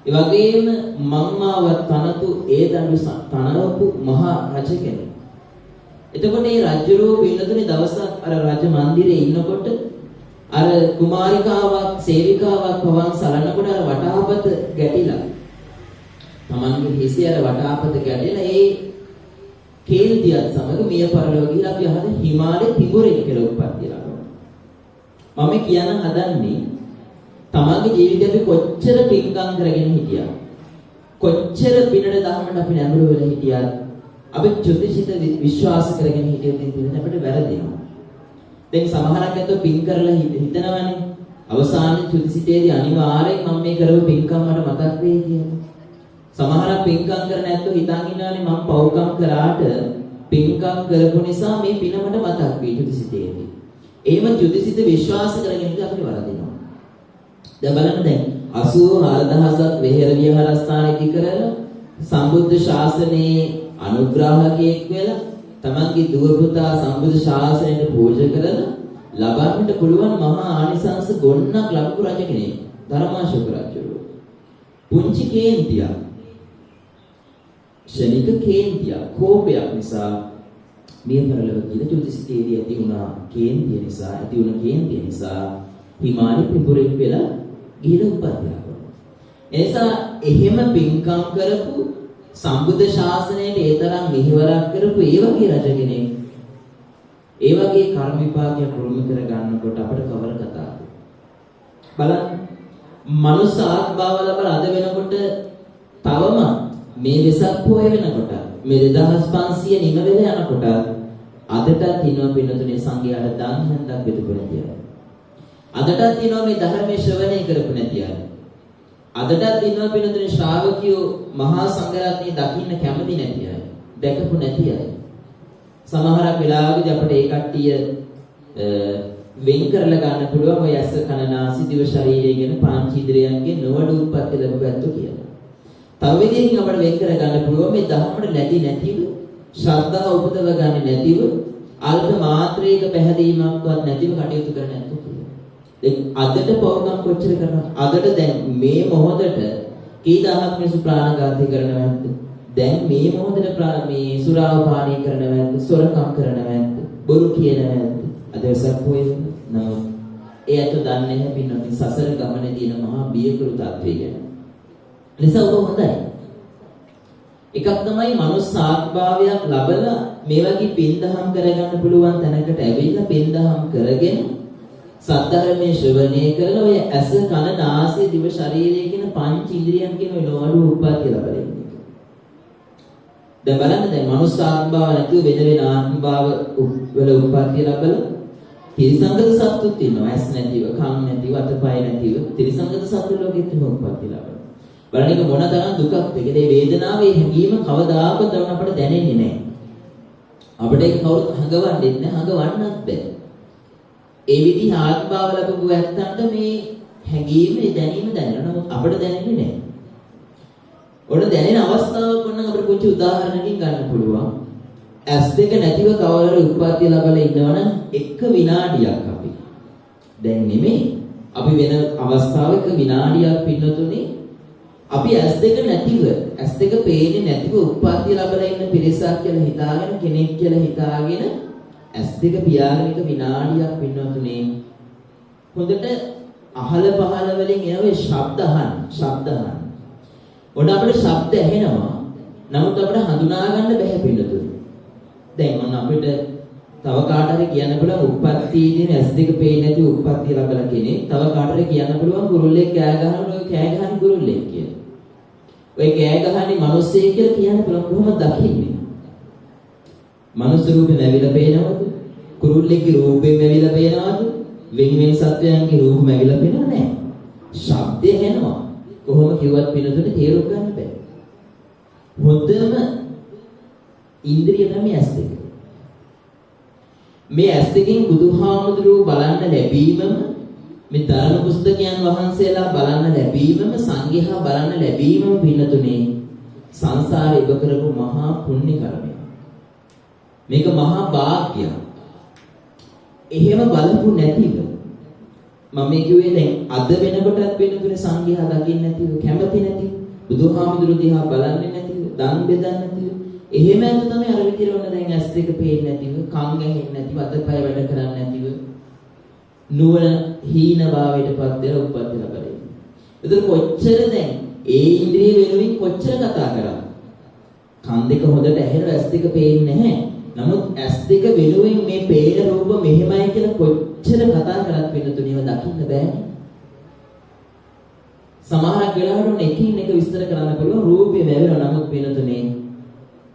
ඒ වගේම මම්මාව තනතු ඒ දඬු තනවපු මහරජ කෙනෙක්. එතකොට මේ රජුරෝ පින්නතුනේ දවසක් අර රජ මන්දිරේ ඉන්නකොට අර කුමාරිකාවක් සේවිකාවක් පවන් සලනකොට අර වටාපත ගැටිලා තමන්ගේ හිසේ අර වටාපත ගැටිලා ඒ කේන්තියත් සමග මිය පරලොව ගිහිලා අපි අහන හිමාලයේ තිඹුරෙක් කියලා උප්පත්ති ලබනවා. මම කියන්න හදන්නේ තමන්ගේ ජීවිතේ අපි කොච්චර පින්කම් කරගෙන හිටියා කොච්චර පිනට දහමට අපි නැඹුරු වෙලා හිටියත් අපි චුතිසිත විශ්වාස කරගෙන හිටියොත් ඉතින් අපිට වැරදිනවා. දැන් සමහරක් අතෝ පින් කරලා හිතනවනේ අවසානයේ චුතිසිතේදී අනිවාර්යෙන් මම මේ කරපු පින්කම් මට මතක් වෙයි කියලා. සමහරක් පින්කම් කර නැත්නම් හිතන් ඉන්නවනේ මම පව්කම් කරාට පින්කම් කරපු නිසා මේ පින මට මතක් වෙයි චුතිසිතේදී. එහෙම චුතිසිත විශ්වාස කරගෙන ඉඳලා අපිට වරදිනවා. දැන් බලන්න දැන් 84000ක් වෙහෙර විහාරස්ථාන ඉදි කරලා සම්බුද්ධ ශාසනයේ අනුග්‍රාහකයෙක් වෙලා තමන්ගේ දුව පුතා සම්බුද්ධ ශාසනයට පූජා කරලා ලබන්නට පුළුවන් මහා ආනිසංස ගොන්නක් ලැබපු රජ කෙනෙක් ධර්මාශෝක රජුරෝ. පුංචි කේන්තියක් ශනික කේන්තියක් කෝපයක් නිසා මිය පරලොව ගිහින් චුතිසිතේදී ඇති වුණා කේන්තිය නිසා හිමාලි පිඹුරෙක් වෙලා ගිහින් උපදිනවා. එනිසා එහෙම පින්කම් කරපු සම්බුද්ධ ශාසනයට ඒ තරම් මෙහෙවරක් කරපු ඒ වගේ රජ කෙනෙක් ඒ වගේ කර්ම විපාකයක් උරුම කර ගන්නකොට අපිට කවර කතාවද බලන්න මනුස්ස ආත්මාව ලබලා අද වෙනකොට තවම මේ වෙසක් පොය වෙනකොට මේ 2500 නිම වෙලා යනකොට අදටත් තිනවා පින්නතුනේ සංඝයාට දන් හන්දක් බෙදපු නැති අය. අදටත් තිනවා මේ ධර්මයේ ශ්‍රවණය කරපු නැති අය. අදටත් ඉන්නවා පින්නතුනේ ශ්‍රාවකයෝ මහා සංඝරත්නය දකින්න කැමති නැති අය. දැකපු නැති අය. සමහරක් වෙලාවකදී අපිට ඒ කට්ටිය වෙන් කරලා ගන්න පුළුවන් ඔය ඇස කන නාසය දිව ශරීරය ගැන පංච ඉන්ද්‍රියයන්ගේ නොවඩු උප්පත්ති ලැබගත්තු කියලා. තව විදිහකින් අපිට වෙන් කර ගන්න පුළුවන් මේ ධර්මයට ලැබි නැතිව ශ්‍රද්ධාව උපදව ගන්න නැතිව අල්ප මාත්‍රයක පැහැදීමක්වත් නැතිව කටයුතු කරන්න නැතුව කියලා. දැන් අදට පවගම් කොච්චර කරනවා? අදට දැන් මේ මොහොතට කී දහයක් මිනිස්සු ප්‍රාණඝාතය කරනවා නැද්ද? දැන් මේ මොහොතේ මේ සුරාව පානය කරනවා නැද්ද? සොරකම් කරනවා නැද්ද? බොරු කියනවා නැද්ද? අද සක්පොයේ නමුත් එයාට දන්නේ නැහැ පින්නත් සසර ගමනේ තියෙන මහා බියකරු තත්ත්වය ගැන. නිසා ඔබ හොඳයි. එකක් තමයි මනුස්ස ආත්භාවයක් ලැබලා මේ වගේ පින්දහම් කරගන්න පුළුවන් තැනකට ඇවිල්ලා පින්දහම් කරගෙන සද්ධර්මයේ ශ්‍රවණය කරලා ඔය ඇස කන නාසය දිව ශරීරය කියන පංච ඉන්ද්‍රියන් කියන ඔය නොඅඩු උප්පත්ති ලැබලා ඉන්නේ. දැන් බලන්න දැන් මනුස්ස ආත්මභාව නැතිව වෙන ආත්මභාව වල උප්පත්ති ලැබලා තිරිසංගත සත්තුත් ඉන්නවා. ඇස් නැතිව, කන් නැතිව, අතපය නැතිව තිරිසංගත සත්තු ලෝකෙත් උප්පත්ති ලැබලා. බලන්න එක මොන තරම් දුකක්ද. ඒ වේදනාවේ හැඟීම කවදාකවත් අපිට දැනෙන්නේ නැහැ. අපිට ඒක කවුරුත් හඟවන්නේ නැහැ, හඟවන්නත් බෑ. ඒ විදිහ ආත්මභාව ලැබපු ඇත්තන්ට මේ හැඟීම, දැනීම දැනෙනවා. නමුත් අපිට දැනෙන්නේ නැහැ. ඔන්න දැනෙන අවස්ථාවක් වුණනම් අපිට පුංචි උදාහරණකින් ගන්න පුළුවන්. ඇස් දෙක නැතිව කවවර උප්පත්ති ලැබලා ඉන්නවනම් එක විනාඩියක් අපි දැන් නෙමෙයි අපි වෙන අවස්ථාවක විනාඩියක් පින්නතුනේ අපි ඇස් දෙක නැතිව ඇස් දෙක පේන්නේ නැතිව උප්පත්ති ලැබලා ඉන්න පිරිසක් කියලා හිතාගෙන කෙනෙක් කියලා හිතාගෙන ඇස් දෙක පියාගෙන එක විනාඩියක් පින්නතුනේ හොඳට අහල පහල වලින් එන ඔය ශබ්ද අහන්න ඔන්න අපිට ශබ්ද ඇහෙනවා. නමුත් අපිට හඳුනා ගන්න බැහැ පිළිතුරු. දැන් ඔන්න අපිට තව කාට හරි කියන්න පුළුවන් උප්පත්තියේදී ඇස් දෙක පේන්නේ නැති උප්පත්තිය ලැබලා කෙනෙක්. තව කාට හරි කියන්න පුළුවන් කුරුල්ලෙක් කෑ ගහනකොට ඔය කෑ ගහන කුරුල්ලෙක් කියලා. ඔය කෑ ගහන්නේ මිනිස්සෙක් කියලා කියන්න පුළුවන් කොහොමද දකින්නේ? මනුස්ස රූපේ නැවිලා පේනවද? කුරුල්ලෙක්ගේ රූපේ නැවිලා පේනවද? වෙන වෙන සත්වයන්ගේ රූප නැවිලා පේනව නැහැ. ශබ්දය ඇහෙනවා. කොහොම කිව්වත් පිළිතුරේ තේරුම් ගන්න බෑ. හොඳම ඉන්ද්‍රිය තමයි ඇස් දෙක. මේ ඇස් දෙකෙන් බුදුහාමුදුරුවෝ බලන්න ලැබීමම මේ ධර්ම පුස්තකයන් වහන්සේලා බලන්න ලැබීමම සංඝයා බලන්න ලැබීමම පින්නතුනේ සංසාරේ ඉබ කරපු මහා පුණ්‍ය කර්මයක්. මේක මහා භාග්‍යයක්. එහෙම බලපු නැතිව මම මේ කිව්වේ දැන් අද වෙනකොටත් පින්නතුනේ සංඝයා දකින්න නැතිව කැමති නැතිව බුදුහාමුදුරුවෝ දිහා බලන්නේ නැතිව දන් බෙදන්නේ නැතිව එහෙම ඇත්ත තමයි අර විදිහට ඔන්න දැන් ඇස් දෙක පේන්නේ නැතිව, කන් ඇහෙන්නේ නැතිව, අතපය වැඩ කරන්නේ නැතිව නුවණ හීන භාවයටපත් වෙලා උපත් වෙලා බලන්නේ. ඒතර කොච්චර දැන් ඒ ඉන්ද්‍රිය වෙනුවෙන් කොච්චර කතා කරා. කන් දෙක හොඳට ඇහෙනවා ඇස් දෙක පේන්නේ නැහැ. නමුත් ඇස් දෙක වෙනුවෙන් මේ පේන රූප මෙහෙමයි කියලා කොච්චර කතා කරත් වෙනතුනේව දකින්න බෑනේ. සමහරක් වෙලාවට එකින් එක විස්තර කරන්න පුළුවන් රූපේ වැවෙනවා නමුත් වෙනතුනේ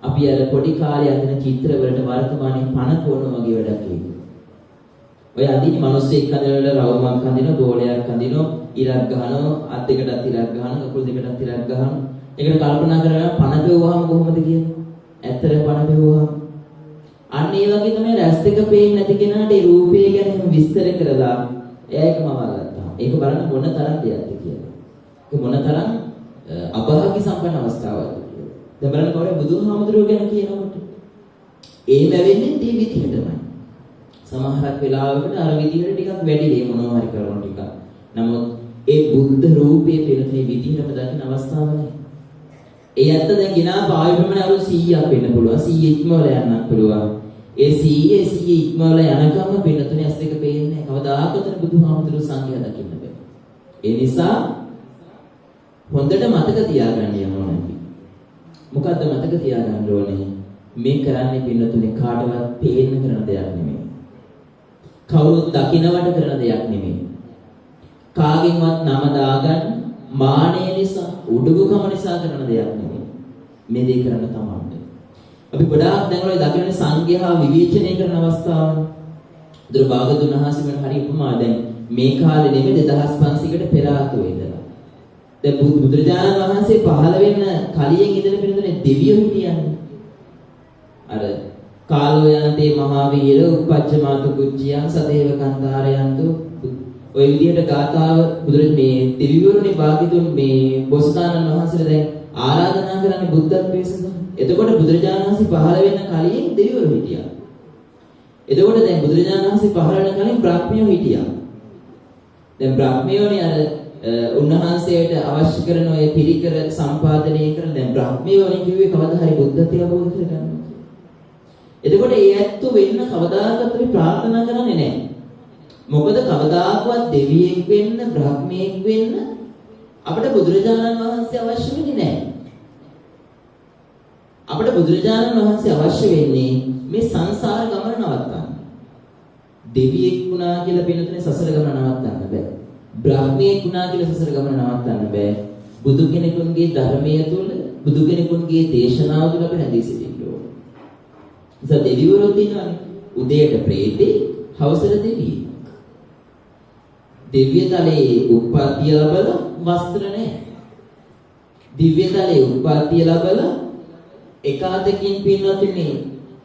අපි අර පොඩි කාලේ අදින චිත්‍ර වලට වර්තමානයේ පණ කොන වගේ වැඩක් කියනවා. ඔය අදින මිනිස්සෙක් හදනවල රවුමක් හදිනවා, ගෝලයක් හදිනවා, ඉරක් ගහනවා, අත් දෙකටත් ඉරක් ගහනවා, කකුල් දෙකටත් ඉරක් ගහනවා. ඒකට කල්පනා කරලා පණ පෙවුවාම කොහොමද කියන්නේ? ඇත්තට පණ පෙවුවාම අන්න ඒ වගේ තමයි රැස් දෙක පේන්නේ නැති කෙනාට ඒ රූපය ගැන විස්තර කරලා එයාකම වගත්තා. ඒක බලන්න මොන තරම් දෙයක්ද කියලා. ඒක මොන තරම් අභාග්‍ය සම්පන්න අවස්ථාවක්ද. දැන් බලන්න කවුරුද බුදුහාමුදුරුවෝ ගැන කියනකොට එහෙම වෙන්නේ මේ විදිහටමයි. සමහරක් වෙලාවකට අර විදිහට ටිකක් වැඩි දෙයක් මොනවා හරි කරන ටිකක්. නමුත් ඒ බුද්ධ රූපයේ පෙනෙන විදිහටම දකින්න අවස්ථාවක් නැහැ. ඒ ඇත්ත දැන් ගිනා පාවි ප්‍රමාණය අර 100ක් වෙන්න පුළුවන්. 100 ඉක්මවල යන්නත් පුළුවන්. ඒ 100 ඉක්මවල යනකම් පින්නතුනේ ඇස් දෙක පේන්නේ නැහැ. කවදාකවත් බුදුහාමුදුරුවෝ සංඝයා දකින්න බෑ. ඒ නිසා හොඳට මතක තියාගන්න ඕනේ. මොකද්ද මතක තියාගන්න ඕනේ? මේ කරන්නේ පින්නතුනේ කාටවත් පේන්න කරන දෙයක් නෙමෙයි. කවුරුත් දකින්නවට කරන දෙයක් නෙමෙයි. කාගෙන්වත් නම දාගන්න මානය නිසා, උඩුගුකම නිසා කරන දෙයක් නෙමෙයි. මේ දේ කරන්න තමයි. අපි ගොඩාක් දැන් ඔය දකින්න සංඝයා විවේචනය කරන අවස්ථාව. දොර භාගතුන් වහන්සේ වෙන හරි උපමා දැන් මේ කාලේ නෙමෙයි 2500කට පෙර ආතු ඉඳලා. දැන් බුදුරජාණන් වහන්සේ පහළ වෙන්න කලියෙන් ඉඳලා පිළිතුරේ දෙවියෝ හිටියන්නේ. අර කාලෝ යනතේ මහා වීර උපපච්චමාතු කුච්චියං සදේව කන්තාරයන්තු ඔය විදිහට ගාථාව මේ දෙවිවරුනේ භාග්‍යතුන් මේ බොස්තානන් වහන්සේලා දැන් ආරාධනා කරන්නේ බුද්ධත්වයේ සඳහා. එතකොට බුදුරජාණන් වහන්සේ පහළ වෙන්න කලින් දෙවිවරු හිටියා. එතකොට දැන් බුදුරජාණන් වහන්සේ පහළ වෙන්න කලින් බ්‍රහ්මයෝ හිටියා. දැන් බ්‍රහ්මයෝනේ අර උන්වහන්සේට අවශ්‍ය කරන ඔය පිළිකර සම්පාදනය කරන දැන් බ්‍රහ්මයෝනේ කිව්වේ කවදා හරි බුද්ධත්වය අවබෝධ කරගන්න. එතකොට ඒ ඇත්තු වෙන්න කවදාකවත් අපි ප්‍රාර්ථනා කරන්නේ නැහැ. මොකද කවදාකවත් දෙවියෙක් වෙන්න බ්‍රහ්මයෙක් වෙන්න අපිට බුදුරජාණන් වහන්සේ අවශ්‍ය වෙන්නේ නැහැ. අපිට බුදුරජාණන් වහන්සේ අවශ්‍ය වෙන්නේ මේ සංසාර ගමන නවත්තන්න. දෙවියෙක් වුණා කියලා පිළිතුරේ සසර ගමන නවත්තන්න බෑ. බ්‍රහ්මයෙක් වුණා කියලා සසර ගමන නවත්තන්න බෑ. බුදු කෙනෙකුගේ ධර්මයේ තුල බුදු කෙනෙකුගේ දේශනාව තුල අපි රැඳී සිටින්න ඕනේ. ඉතින් දෙවිවරු දිනවනේ උදේට ප්‍රේතේ හවසට දෙවියෙක්. දිව්‍ය තලයේ උප්පත්තිය ලැබලා වස්ත්‍ර නැහැ. දිව්‍ය තලයේ උප්පත්තිය ලැබලා එකාතකින් පින්වත්නි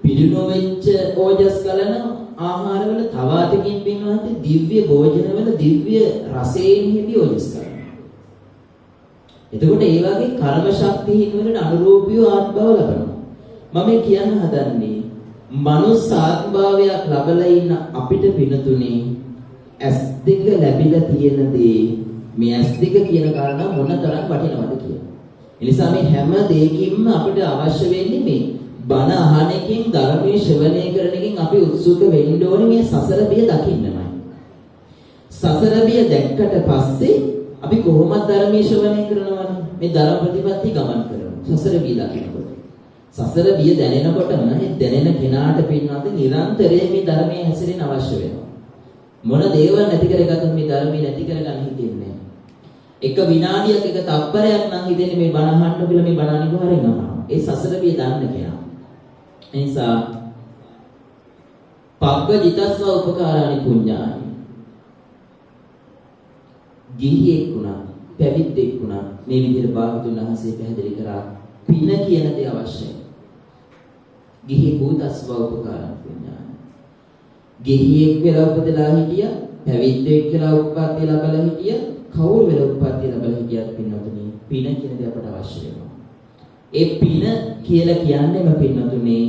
පිළිනොවෙච්ච ඕජස් කලන ආහාරවල තව අතකින් පින්වත්නි දිව්‍ය භෝජනවල දිව්‍ය රසයෙන් හිමි ඕජස් කලන. එතකොට ඒ වගේ කර්ම ශක්තියින් වලට අනුරූපීව ආත්මව ලබනවා. මම කියන්න හදන්නේ මනුස්ස ආත්මභාවයක් ලැබලා ඉන්න අපිට පිනතුනේ ඇස් දෙක ලැබිලා තියෙන දේ මේ ඇස් දෙක කියන කාරණා මොන තරම් වටිනවද කියලා. ඒ නිසා මේ හැම දෙයකින්ම අපිට අවශ්‍ය වෙන්නේ මේ බණ අහන එකෙන් ධර්මයේ ශ්‍රවණය කරන එකෙන් අපි උත්සුක වෙන්න ඕනේ මේ සසර බිය දකින්නමයි. සසර බිය දැක්කට පස්සේ අපි කොහොමද ධර්මයේ ශ්‍රවණය කරනවනේ? මේ ධර්ම ප්‍රතිපත්ති ගමන් කරනවා. සසර බිය දකිනකොට. සසර බිය දැනෙනකොටම මේ දැනෙන කෙනාට පින්නත් නිරන්තරයෙන් මේ ධර්මයේ හැසිරෙන්න අවශ්‍ය වෙනවා. මොන දේවල් නැති කරගත්තොත් මේ ධර්මයේ නැති කරගන්න හිතෙන්නේ නැහැ. එක විනාඩියක් එක තප්පරයක් නම් හිතෙන්නේ මේ බණ අහන්න කියලා මේ බණ අනිවාර්යෙන් අහනවා. ඒ සසර බිය දන්න කෙනා. ඒ නිසා පබ්බජිතස්ව උපකාරානි පුඤ්ඤානි. ගිහියෙක් වුණා, පැවිද්දෙක් වුණා මේ විදිහට භාගතුන් වහන්සේ පැහැදිලි කරා පින කියන දේ අවශ්‍යයි. ගිහි භූතස්ව උපකාරානි පුඤ්ඤානි. ගිහියෙක් වෙලා උපදලා හිටියා, පැවිද්දෙක් වෙලා උප්පත්ති ලැබලා හිටියා, කවුරු වෙලා උප්පත්ති ලැබලා හිටියත් පින්නතුනේ පින කියන දේ අපට අවශ්‍ය වෙනවා. ඒ පින කියලා කියන්නේම පින්නතුනේ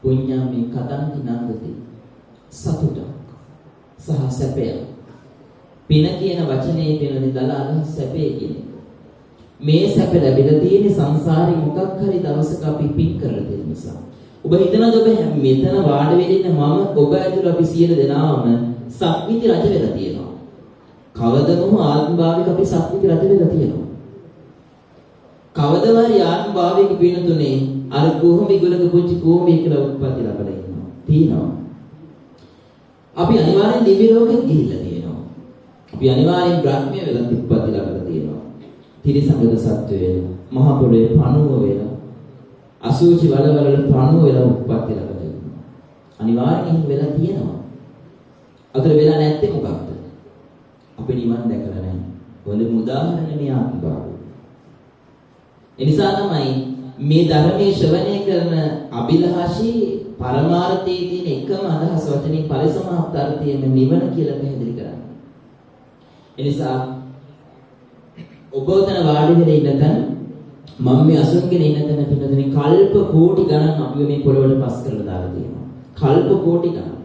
පුඤ්ඤාමේ කතන්ති නන්දති සතුට සහ සැපය. පින කියන වචනේ තියෙන දල අදහස් සැපේ කියන එක. මේ සැප ලැබිලා තියෙන සංසාරේ මොකක් හරි දවසක අපි පින් කරලා තියෙන නිසා. ඔබ හිතනද ඔබ මෙතන වාඩි වෙලා ඉන්න මම ඔබ ඇතුළු අපි සියලු දෙනාම සක්විති රජ වෙලා තියෙනවා. කවදම ආත්මභාවික අපි සක්විති රජ වෙලා තියෙනවා. කවදවාරි ආත්මභාවික පිනතුනේ අර කොහොම ඉගලක පුංචි කොහොම කියලා උත්පත්ති ලැබලා ඉන්නවා. තියෙනවා. අපි අනිවාර්යෙන් දිව්‍ය ලෝකෙට ගිහිල්ලා තියෙනවා. අපි අනිවාර්යෙන් බ්‍රහ්මය වෙලා උත්පත්ති ලැබලා තියෙනවා. තිරිසංගත සත්වයේ මහ පොළොවේ පණුව වෙලා අසූචි වලවල පණුව වෙලා උත්පත්ති ලැබලා ඉන්නවා. අනිවාර්යෙන් වෙලා තියෙනවා. අතර වෙලා නැත්තේ මොකක්ද? අපි නිවන් දැකලා නැහැ. හොඳම උදාහරණය මේ ආත්මභාවය. එනිසා තමයි මේ ධර්මයේ ශ්‍රවණය කරන අභිලාෂී පරමාර්ථයේ තියෙන එකම අදහස වචනේ පරිසමාප්ත අර්ථයෙන් නිවන කියලා පැහැදිලි කරන්නේ. එනිසා ඔබ උතන වාඩි වෙලා ඉන්නතන මම මේ අසුන්ගෙන ඉන්නතන පිටදෙනේ කල්ප කෝටි ගණන් අපි මේ පොළොවට පස් කරලා දාලා තියෙනවා. කල්ප කෝටි ගණන්.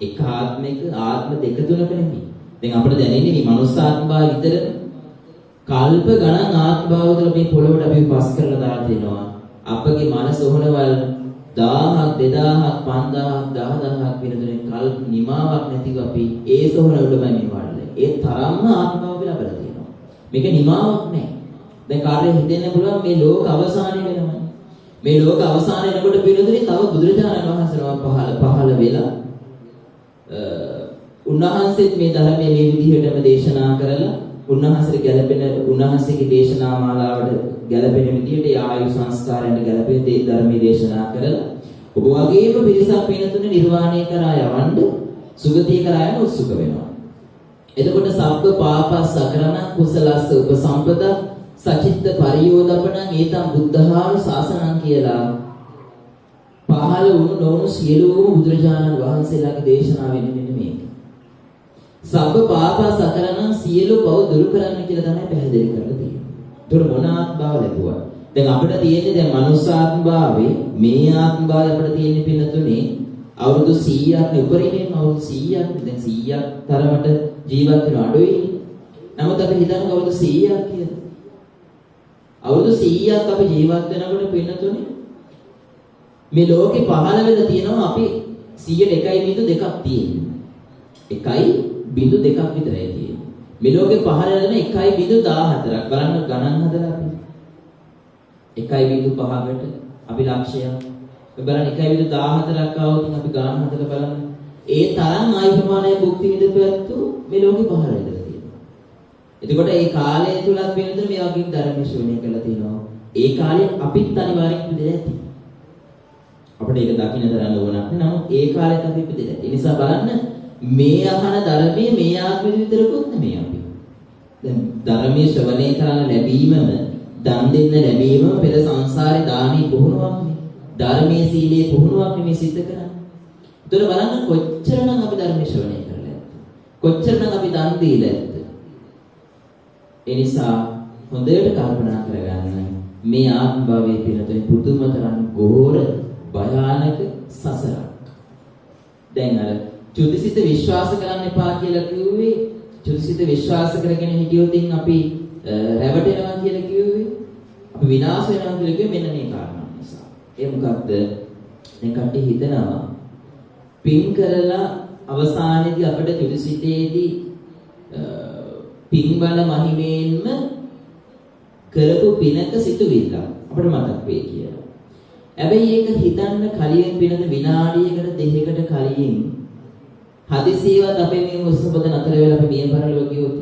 එක ආත්මික ආත්ම දෙක තුනක නෙමෙයි. දැන් අපිට දැනෙන්නේ මේ මනුස්ස ආත්මභාව විතරනේ. කල්ප ගණන් ආත්මභාවවල මේ පොළොවට අපි පස් කරලා දාලා තියෙනවා. අපගේ මනස උහුණවල් 1000ක් 2000ක් 5000ක් 10000ක් වෙනදෙන කල්ප නිමාවක් නැතිව අපි ඒ සොහන උඩමයි මේ වඩලේ. ඒ තරම්ම ආත්මභාව ලැබලා තියෙනවා. මේක නිමාවක් නෑ. දැන් කාර්යය හිතෙන්න පුළුවන් මේ ලෝක අවසානය වෙනවනේ. මේ ලෝක අවසානය වෙනකොට පිළිතුරේ තව බුදුරජාණන් වහන්සේලා පහළ වෙලා උන්වහන්සේත් මේ ධර්මයේ මේ විදිහටම දේශනා කරලා උන්වහන්සේගේ දේශනා මාලාවට ගැළපෙන විදිහට ආයු සංස්කාරයන්ට ගැළපෙන දේ ධර්මයේ දේශනා කරලා ඔබ වගේම පිරිසක් වෙනතුනේ නිර්වාණය කරා යවන්න සුගතිය කරා යන උත්සුක වෙනවා. එතකොට සබ්බ පාපස් අකරණ කුසලස්ස උපසම්පදා සචිත්ත පරියෝදපණං ඒතම් බුද්ධහාරු ශාසනං කියලා පහළ වුණු නොවුණු සියලුම බුදුරජාණන් වහන්සේලාගේ දේශනාව වෙන්නේ මේක. සබ්බ පාපස් අකරණ සියලු පව දුරු කරන්න කියලා තමයි පැහැදිලි කරලා තියෙන්නේ. ඒතර මොන ආත්මභාව ලැබුවා? දැන් අපිට තියෙන්නේ දැන් මනුස්ස ආත්මභාවේ මේ ආත්මභාවය අපිට තියෙන්නේ පින්නතුනේ අවුරුදු 100ක් නේ උපරිමයෙන් අවුරුදු 100ක් දැන් 100ක් තරමට ජීවත් වෙන අඩුයි. නමුත් අපි හිතන්නේ අවුරුදු 100ක් කියලා. අවුරුදු 100ක් අපි ජීවත් වෙනකොට පින්නතුනේ මේ ලෝකේ පහළ වෙලා තියෙනවා අපි 101.2ක් තියෙන්නේ. 1.2ක් විතරයි තියෙන්නේ. මේ ලෝකේ පහළ වෙන 1.14ක් බලන්න ගණන් හදලා අපි 1.5කට අපි ලක්ෂයක් බලන්න 1.14ක් ආවොත් අපි ගණන් හදලා බලන්න ඒ තරම් ආයු ප්‍රමාණය භුක්ති විඳපැත්තු මේ ලෝකේ පහළ වෙලා තියෙනවා. එතකොට ඒ කාලය තුලත් වෙනතර මේ වගේ ධර්ම ශ්‍රවණය කරලා තියෙනවා. ඒ කාලේ අපිත් අනිවාර්යෙන් පිළිදෙලා ඇති. අපිට ඒක දකින්න තරම් ඕනක් නෑ. නමුත් ඒ කාලෙත් අපි පිළිදෙලා. ඒ නිසා බලන්න මේ අහන ධර්මයේ මේ ආත්මෙ විතරකුත් නෙමෙයි අපි. දැන් ධර්මයේ ශ්‍රවණය කරන ලැබීමම දන් දෙන්න ලැබීමම පෙර සංසාරේ දානී පුහුණුවක් නේ. ධර්මයේ සීලයේ පුහුණුවක් නෙමෙයි සිද්ධ කරන්නේ. ඒතර බලන්න කොච්චරනම් අපි ධර්මයේ ශ්‍රවණය කරලා ඇද්ද? කොච්චරනම් අපි දන් දීලා ඇද්ද? ඒ නිසා හොඳට කල්පනා කරගන්න මේ ආත්ම භවයේ පිළිතුරු පුදුමතරම් ගෝර භයානක සසරක්. දැන් අර චුතිසිත විශ්වාස කරන්න එපා කියලා කිව්වේ චුතිසිත විශ්වාස කරගෙන හිටියොත් අපි රැවටෙනවා කියලා කිව්වේ අපි විනාශ වෙනවා කියලා කිව්වේ මෙන්න මේ කාරණා නිසා. ඒ මොකක්ද? දැන් කට්ටිය හිතනවා පින් කරලා අවසානයේදී අපිට චුතිසිතේදී පින්බල මහිමේන්ම කරපු පිනක සිතුවිල්ල අපිට මතක් වෙයි කියලා. හැබැයි ඒක හිතන්න කලින් පිනද විනාඩියකට දෙකකට කලින් හදිසියවත් අපේ මේ හුස්ම පොත නතර වෙලා අපි මිය පරලොව ගියොත්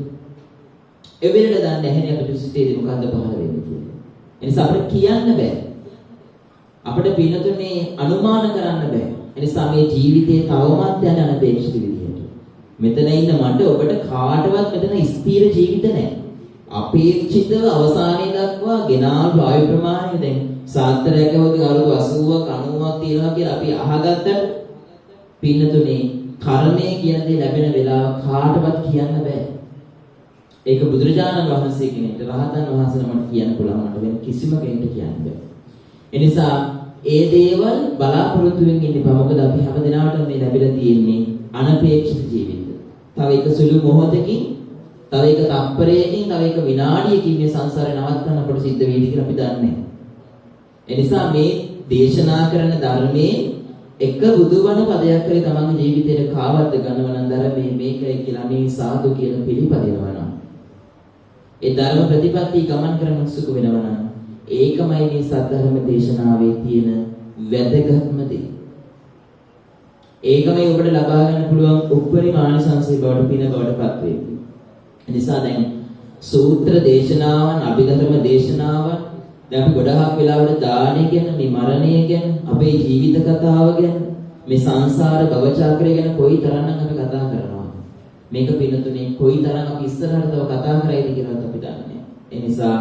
එවෙලට දන්නේ නැහැ අපිට සිතේදී මොකද්ද පහළ වෙන්නේ කියලා. ඒ නිසා අපිට කියන්න බෑ. අපිට පිනතුනේ අනුමාන කරන්න බෑ. ඒ නිසා මේ ජීවිතේ තවමත් යන අනපේක්ෂිත විදියට. මෙතන ඉන්න මට ඔබට කාටවත් මෙතන ස්ථිර ජීවිත නැහැ. අපේක්ෂිතව අවසානයේ දක්වා ගෙනාවු ආයු ප්‍රමාණය දැන් සාත්‍රයකවදී අවුරුදු 80ක් 90ක් තියෙනවා කියලා අපි අහගත්තට පින්නතුනේ කර්මය කියන දේ ලැබෙන වෙලාව කාටවත් කියන්න බෑ. ඒක බුදුරජාණන් වහන්සේ කෙනෙක්ට රහතන් වහන්සේනමට කියන්න පුළුවන් මට වෙන කිසිම කෙනෙක්ට කියන්න බෑ. ඒ නිසා ඒ දේවල් බලාපොරොත්තුෙන් ඉන්න බෑ. මොකද අපි හැමදෙනාටම මේ ලැබිලා තියෙන්නේ අනපේක්ෂිත ජීවිත. තව එක සුළු මොහොතකින්, තව එක තප්පරයකින්, තව එක විනාඩියකින් මේ සංසාරේ නවත්තන්න අපට සිද්ධ වෙයි කියලා අපි දන්නේ නැහැ. ඒ නිසා මේ දේශනා කරන ධර්මයේ එක බුදුබණ පදයක් හරි තමන්ගේ ජීවිතේට කාවද්ද ගන්නව නම් ධර්මයේ මේකයි කියලා මේ සාදු කියන පිළිපදිනවා නම් ඒ ධර්ම ප්‍රතිපත්ති ගමන් කරන සුඛ වෙනවා නම් ඒකමයි මේ සද්ධර්ම දේශනාවේ තියෙන වැදගත්ම දේ. ඒකමයි ඔබට ලබා ගන්න පුළුවන් උපරිම ආනිසංසය බවට පින බවට පත් වෙන්නේ. ඒ නිසා දැන් සූත්‍ර දේශනාවන්, අභිධර්ම දේශනාවන් දැන් අපි ගොඩාක් වෙලාවට දානය ගැන, මේ මරණය ගැන, අපේ ජීවිත කතාව ගැන, මේ සංසාර භව චක්‍රය ගැන කොයිතරම්නම් අපි කතා කරනවා. මේක පිනතුනේ කොයිතරම් අපි ඉස්සරහට තව කතා කරයිද කියලාත් අපි දන්නේ නැහැ. ඒ නිසා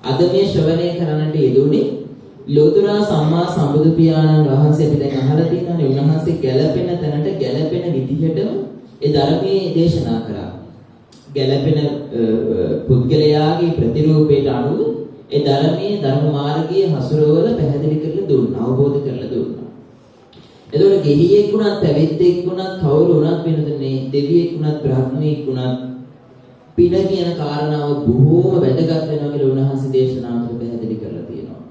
අද මේ ශ්‍රවණය කරන්නට යෙදුනේ ලෝතර සම්මා සම්බුදු පියාණන් වහන්සේ අපි දැන් අහලා තියෙනවානේ උන්වහන්සේ ගැළපෙන තැනට ගැළපෙන විදිහටම ඒ ධර්මයේ දේශනා කරා. ගැළපෙන පුද්ගලයාගේ ප්‍රතිරූපයට අනුව ඒ ධර්මයේ ධර්ම මාර්ගයේ හසුරවල පැහැදිලි කරලා දුන්නා, අවබෝධ කරලා දුන්නා. එතකොට ගෙහියෙක් වුණත්, පැවිද්දෙක් වුණත්, කවුරු වුණත් වෙනදනේ දෙවියෙක් වුණත්, බ්‍රහ්මණයෙක් වුණත් පින කියන කාරණාව බොහෝම වැදගත් වෙනවා කියලා උන්වහන්සේ දේශනා කරලා පැහැදිලි කරලා තියෙනවා.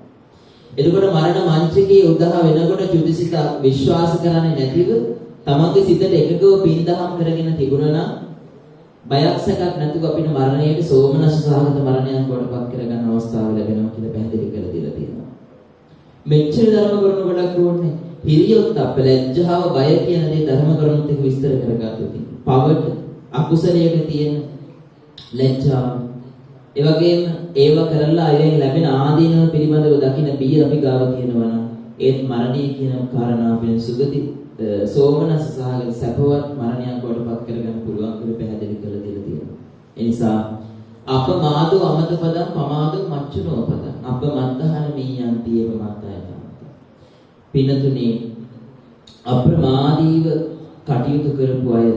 එතකොට මරණ මංචකයේ උදා වෙනකොට චුතිසිත විශ්වාස කරන්නේ නැතිව තමන්ගේ සිතට එකගව පින් දහම් කරගෙන තිබුණා නම් බයක් සැකක් නැතුව අපිට මරණයට සෝමනස්ස සහගත මරණයක් වඩපත් කරගන්න අවස්ථාව ලැබෙනවා කියලා පැහැදිලි කරලා දීලා තියෙනවා. මෙච්චර ධර්ම කරුණු ගොඩක් ඕනේ. හිරියොත් අප ලැජ්ජාව බය කියන දේ ධර්ම කරුණුත් එක්ක විස්තර කරගත්තොත් පවට අකුසලයක තියෙන ලැජ්ජාව. ඒ වගේම ඒව කරලා අයෙන් ලැබෙන ආදීනව පිළිබඳව දකින බිය අපි ගාව තියෙනවා නම් ඒත් මරණය කියන කාරණාව වෙන සුගති සෝමනස්ස සහගත සැපවත් මරණයක් වඩපත් කරගන්න පුළුවන් කියලා පැහැදිලි කරලා දීලා තියෙනවා. ඒ නිසා අපමාදෝ අමත පදං පමාදෝ මච්චුනෝ පදං අපමත්තහන මීයන්ති ඒව මත්තයත. පිනතුනේ අප්‍රමාදීව කටයුතු කරපු අය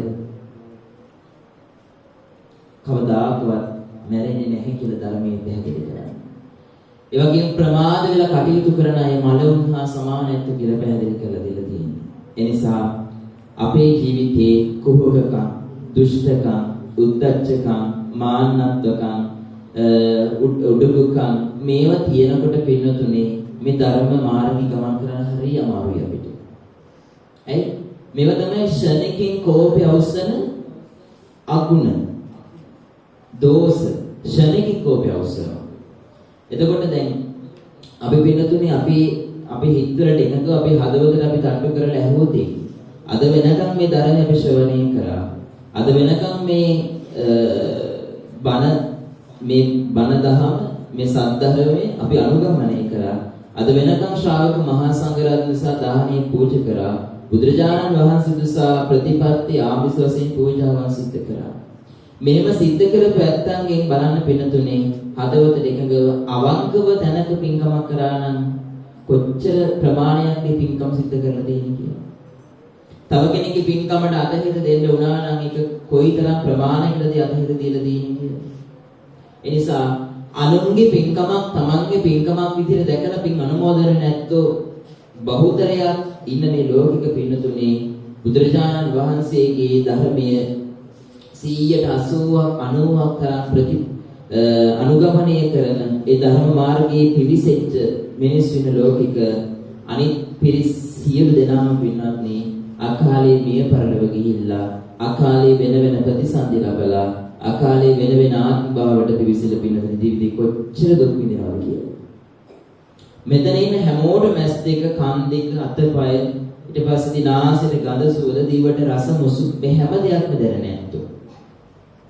කවදාකවත් මැරෙන්නේ නැහැ කියලා ධර්මයේ පැහැදිලි කරන්නේ. ඒ වගේම ප්‍රමාද වෙලා කටයුතු කරන අය මලවුන් හා සමාන නැතු කියලා පැහැදිලි කරලා දීලා තියෙනවා. ඒ නිසා අපේ ජීවිතේ කුහකකම්, දුෂ්ටකම්, උද්ධච්චකම්, මාන්නත්වකම්, උඩුකම් මේවා තියෙනකොට පින්නතුනේ මේ ධර්ම මාර්ගي ගමන් කරන්න හරිය අමාරුයි අපිට. ඇයි? මේවා තමයි ශනිකින් කෝපය අවසන අගුණ. දෝෂ ශනිකින් කෝපය අවසන. එතකොට දැන් අපි පින්නතුනේ අපි හිතවලට එකඟව අපි හදවතට අපි තට්ටු කරලා ඇහුවොත් අද වෙනකම් මේ ධර්මය අපි ශ්‍රවණය කරා. අද වෙනකම් මේ බණ දහම මේ සද්ධර්මයේ අපි අනුගමනය කරා. අද වෙනකම් ශ්‍රාවක මහා සංඝරත්නය නිසා දාහනේ පූජා කරා. බුදුරජාණන් වහන්සේ නිසා ප්‍රතිපත්ති ආමිස වශයෙන් පූජාවන් සිද්ධ කරා. මෙහෙම සිද්ධ කරපු ඇත්තන්ගෙන් බලන්න පින්නතුනේ හදවතට එකඟව අවංකව තැනක පින්කමක් කරා නම් කොච්චර ප්‍රමාණයක් මේ පින්කම් සිද්ධ කරලා දෙන්නේ කියලා. තව කෙනෙක්ගේ පින්කමට අතහිත දෙන්න උනා නම් ඒක කොයිතරම් ප්‍රමාණයකටද අතහිත දීලා දෙන්නේ කියලා. ඒ නිසා අනුන්ගේ පින්කමක් තමන්ගේ පින්කමක් විදිහට දැකලා පින් අනුමෝදන නැත්තෝ බහුතරයක් ඉන්න මේ ලෝකික පින්නතුනේ බුදුරජාණන් වහන්සේගේ ධර්මයේ 180ක් 90ක් තරම් අනුගමනය කරන ඒ ධර්ම මාර්ගයේ පිවිසෙච්ච මිනිස් වෙන ලෝකික අනිත් පිරිස් සියලු දෙනාම පින්වත්නි අකාලේ මිය පරලොව ගිහිල්ලා අකාලේ වෙන වෙන ප්‍රතිසන්දි ලැබලා අකාලේ වෙන වෙන ආත්ම භාවවලට පිවිසෙලා පින්නතුනේ ජීවිතේ කොච්චර දුක් විඳිනවද කියලා. මෙතන ඉන්න හැමෝටම ඇස් දෙක, කන් දෙක, අතපය, ඊට පස්සේ දිනාසෙට ගඳ සුවඳ, දිවට රස මුසු මේ හැම දෙයක්ම දැනෙන ඇත්තෝ.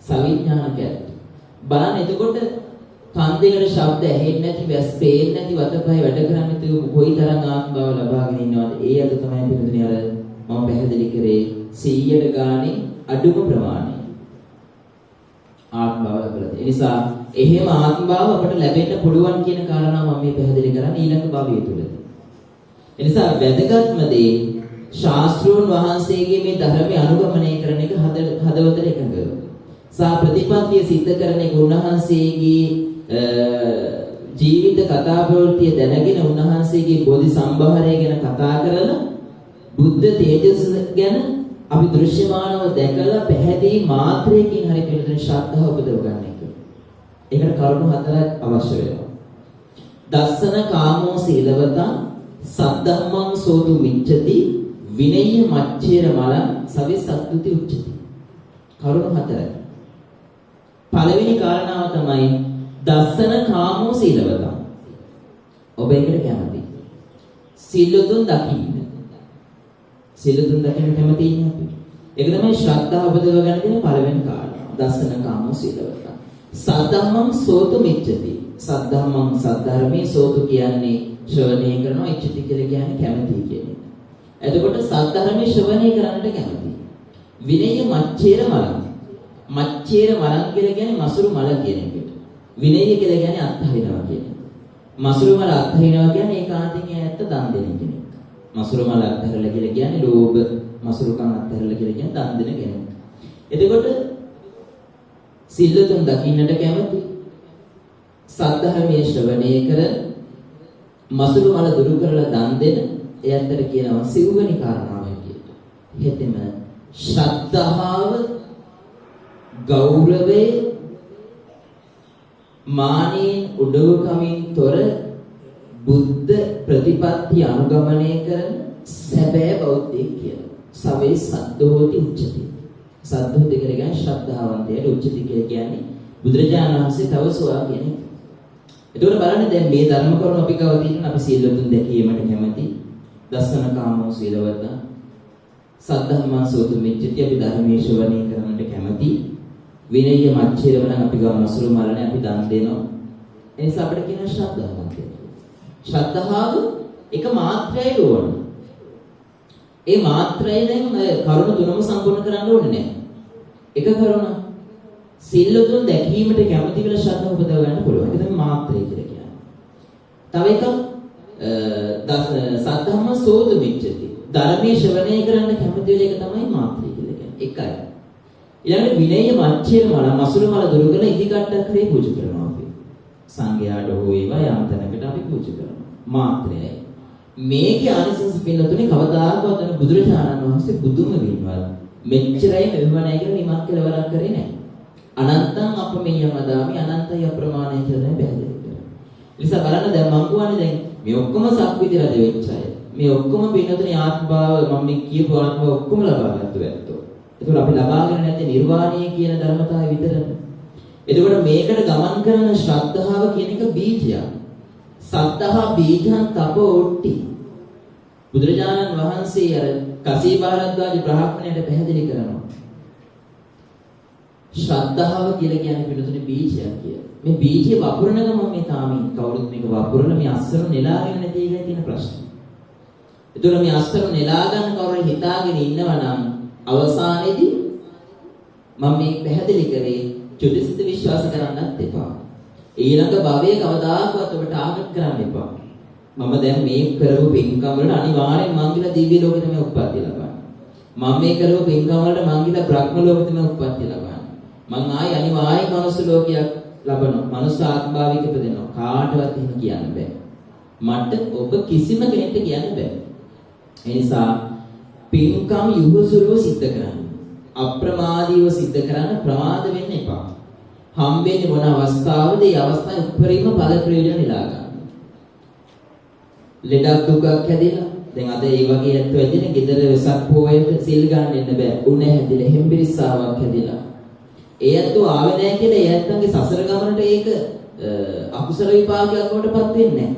සවිඥානික ඇත්තෝ. බලන්න එතකොට කන් දෙකට ශබ්ද ඇහෙන්නේ නැති, වැස් පේන්නේ නැති, වතපය වැඩ කරන්නේ නැති කොයිතරම් ආත්ම භාව ලබාගෙන ඉන්නවද? ඒ අද තමයි පිළිතුරේ අර මම පැහැදිලි කරේ 100ට ගානේ අඩුම ප්‍රමාණය. ආත්ම භාව ලැබලා තියෙන නිසා එහෙම ආත්ම භාව අපට ලැබෙන්න පුළුවන් කියන කාරණාව මම මේ පැහැදිලි කරන්නේ ඊළඟ භවයේ තුලදී. ඒ නිසා වැදගත්ම දේ ශාස්ත්‍රෝන් වහන්සේගේ මේ ධර්මය අනුගමනය කරන එක හදවතට එකඟව. සා ප්‍රතිපත්තිය සිද්ධ කරන එක උන්වහන්සේගේ ජීවිත කතා ප්‍රවෘත්තිය දැනගෙන උන්වහන්සේගේ බෝධි සම්භාරය ගැන කතා කරලා බුද්ධ තේජස ගැන අපි දෘශ්‍යමානව දැකලා පැහැදිලි මාත්‍රයකින් හරි පිළිතුරු ශ්‍රද්ධාව උපදව ගන්න එක. ඒකට කරුණු හතරක් අවශ්‍ය වෙනවා. දස්සන කාමෝ සීලවතං සද්ධම්මං සෝතු මිච්ඡති විනය්‍ය මච්ඡේර මලං සවිසත්තුති උච්චති. කරුණු හතරයි. පළවෙනි කාරණාව තමයි දස්සන කාමෝ සීලවතං. ඔබ ඒකට කැමති. සීලතුන් දකින්න. සීලතුන් දකින්න කැමති ඉන්නේ අපි. ඒක තමයි ශ්‍රද්ධාව උපදව ගන්න තියෙන පළවෙනි කාරණාව. දස්සන කාමෝ සීලවතං. සද්ධම්මං සෝතු මිච්ඡති. සද්ධම්මං සද්ධර්මයේ සෝතු කියන්නේ ශ්‍රවණය කරනවා, ඉච්ඡති කියලා කියන්නේ කැමති කියන එක. එතකොට සද්ධර්මයේ ශ්‍රවණය කරන්නට කැමති. විනය මච්ඡේර මලං. මච්ඡේර මලං කියලා කියන්නේ මසුරු මල කියන එකට. විනය කියලා කියන්නේ අත්හරිනවා කියන එක. මසුරු මල අත්හරිනවා කියන්නේ ඒකාන්තයෙන් ඇත්ත දන් දෙන කෙනෙක්. මසුරු මල අත්හැරලා කියලා කියන්නේ ලෝභ මසුරුකම් අත්හැරලා කියලා කියන්නේ දන් දෙන කෙනෙක්. එතකොට සිල්ලතුන් දකින්නට කැමති, සද්ධර්මයේ ශ්‍රවණය කර මසුරු මල දුරු කරලා දන් දෙන එයන්ට කියනවා සිව්වෙනි කාරණාව කියලා. හෙතෙම ශ්‍රද්ධාව, ගෞරවය, මානෙන් උඩඟුකමින් තොර බුද්ධ ප්‍රතිපත්ති අනුගමනය කරන සැබෑ බෞද්ධයෙක් කියලා. සවේ සද්ධෝති උච්චති. සද්ධෝති කියන්නේ ශ්‍රද්ධාවන්තයට, උච්චති කියන්නේ බුදුරජාණන් වහන්සේ තව සෝවා කියන එක. එතකොට බලන්න දැන් මේ ධර්ම කරුණු අපි ගාව තියෙන අපි සීලතුන් දැකීමට කැමති. දස්සන කාමෝ සීලවත. සද්ධම්මං සෝතු මිච්ඡති අපි ධර්මයේ ශ්‍රවණය කරන්නට කැමති. විනය මච්ඡේරවන අපි ගාව මසුරු මරණය අපි දන් දෙනවා. ඒ නිසා අපිට කියන ශ්‍රද්ධාවන්ත කියලා. ශ්‍රද්ධාව එක මාත්‍රයයි ඕන. ඒ මාත්‍රය දැන් කරුණු තුනම සම්පූර්ණ කරන්න ඕනේ නැහැ. එක කරුණ සිල්ලුතුන් දැකීමට කැමති වෙලා ශ්‍රද්ධාව උපදව ගන්න පුළුවන්. ඒක තමයි මාත්‍රය කියලා කියන්නේ. තව එකක් සද්ධම්ම සෝත මිච්ඡති. ධර්මයේ ශ්‍රවණය කරන්න කැමති වෙන එක තමයි මාත්‍රය කියලා කියන්නේ. එකයි. ඊළඟට විනය මච්ඡේර මල මසුරු මල දුරු කරලා ඉදිකට්ටක් කරේ පූජා කරනවා අපි. සංඝයාට හෝ ඒවා යම් තැනකට අපි පූජා කරනවා. මාත්‍රයයි. මේකේ ආනිසංස පින්නතුනේ කවදාකවත් වෙන බුදුරජාණන් වහන්සේ බුදුම වින්වල මෙච්චරයි මෙවමනයි කියලා නිමක් කෙලවරක් කරේ නැහැ. අනන්තං අපමෙය්‍යම දාමි අනන්තය අප්‍රමාණය කියලා බැහැදිලි කරනවා. නිසා බලන්න දැන් මම කියන්නේ දැන් මේ ඔක්කොම සක්විති රජ වෙච්ච අය. මේ ඔක්කොම පින්නතුනේ ආත්මභාව මම මේ කියපු ආත්මභාව ඔක්කොම ලබා ගන්නතු ඇත්තෝ. ඒකෝර අපි ලබාගෙන නැති නිර්වාණය කියන ධර්මතාවය විතරනේ. එතකොට මේකට ගමන් කරන ශ්‍රද්ධාව කියන එක බීජයක්. සද්ධා බීජං තපෝට්ටි. බුදුරජාණන් වහන්සේ අර කසීභාරද්වාජ බ්‍රාහ්මණයට පැහැදිලි කරනවා. ශ්‍රද්ධාව කියලා කියන්නේ පිටුතුනේ බීජයක් කියලා. මේ බීජය වපුරන ගමන් මේ තාමින් කවුරුත් මේක වපුරන මේ අස්සර නෙලාගෙන නැති එකයි තියෙන ප්‍රශ්නේ. ඒතර මේ අස්සර නෙලා ගන්න කවුරු හිතාගෙන ඉන්නවා නම් අවසානයේදී මම මේ පැහැදිලි කරේ චුතිසිත විශ්වාස කරන්නත් එපා. ඊළඟ භවයේ කවදාකවත් ඔබ ටාගට් කරන්න එපා. මම දැන් මේ කරපු පින්කම් වලට අනිවාර්යෙන් මං ගිලා දිව්‍ය ලෝකෙ තමයි උප්පත්ති ලබන්නේ. මම මේ කරපු පින්කම් වලට මං ගිලා බ්‍රහ්ම ලෝකෙ තමයි උප්පත්ති ලබන්නේ. මං ආයි අනිවාර්යෙන් මනුස්ස ලෝකයක් ලබනවා. මනුස්ස ආත්මාවික ඉපදෙනවා. කාටවත් එහෙම කියන්න බෑ. මට ඔබ කිසිම කෙනෙක්ට කියන්න බෑ. ඒ නිසා පින්කම් යොහුසුලව සිද්ධ කරන්න. අප්‍රමාදීව සිද්ධ කරන්න ප්‍රමාද වෙන්න එපා. හම්බෙන්නේ මොන අවස්ථාවද? ඒ අවස්ථාවේ උපරිම ඵල ප්‍රයෝජන නෙලා ගන්න. ලෙඩක් දුකක් හැදිලා දැන් අද ඒ වගේ ඇත්ත වෙදින ගෙදර වෙසක් පොයේට සිල් ගන්න ඉන්න බෑ. උණ හැදිලා හෙම්බිරිස්සාවක් හැදිලා ඒ ඇත්තෝ ආවේ නැහැ කියලා ඒ ඇත්තන්ගේ සසර ගමනට ඒක අකුසල විපාකයක් වඩටපත් වෙන්නේ නැහැ.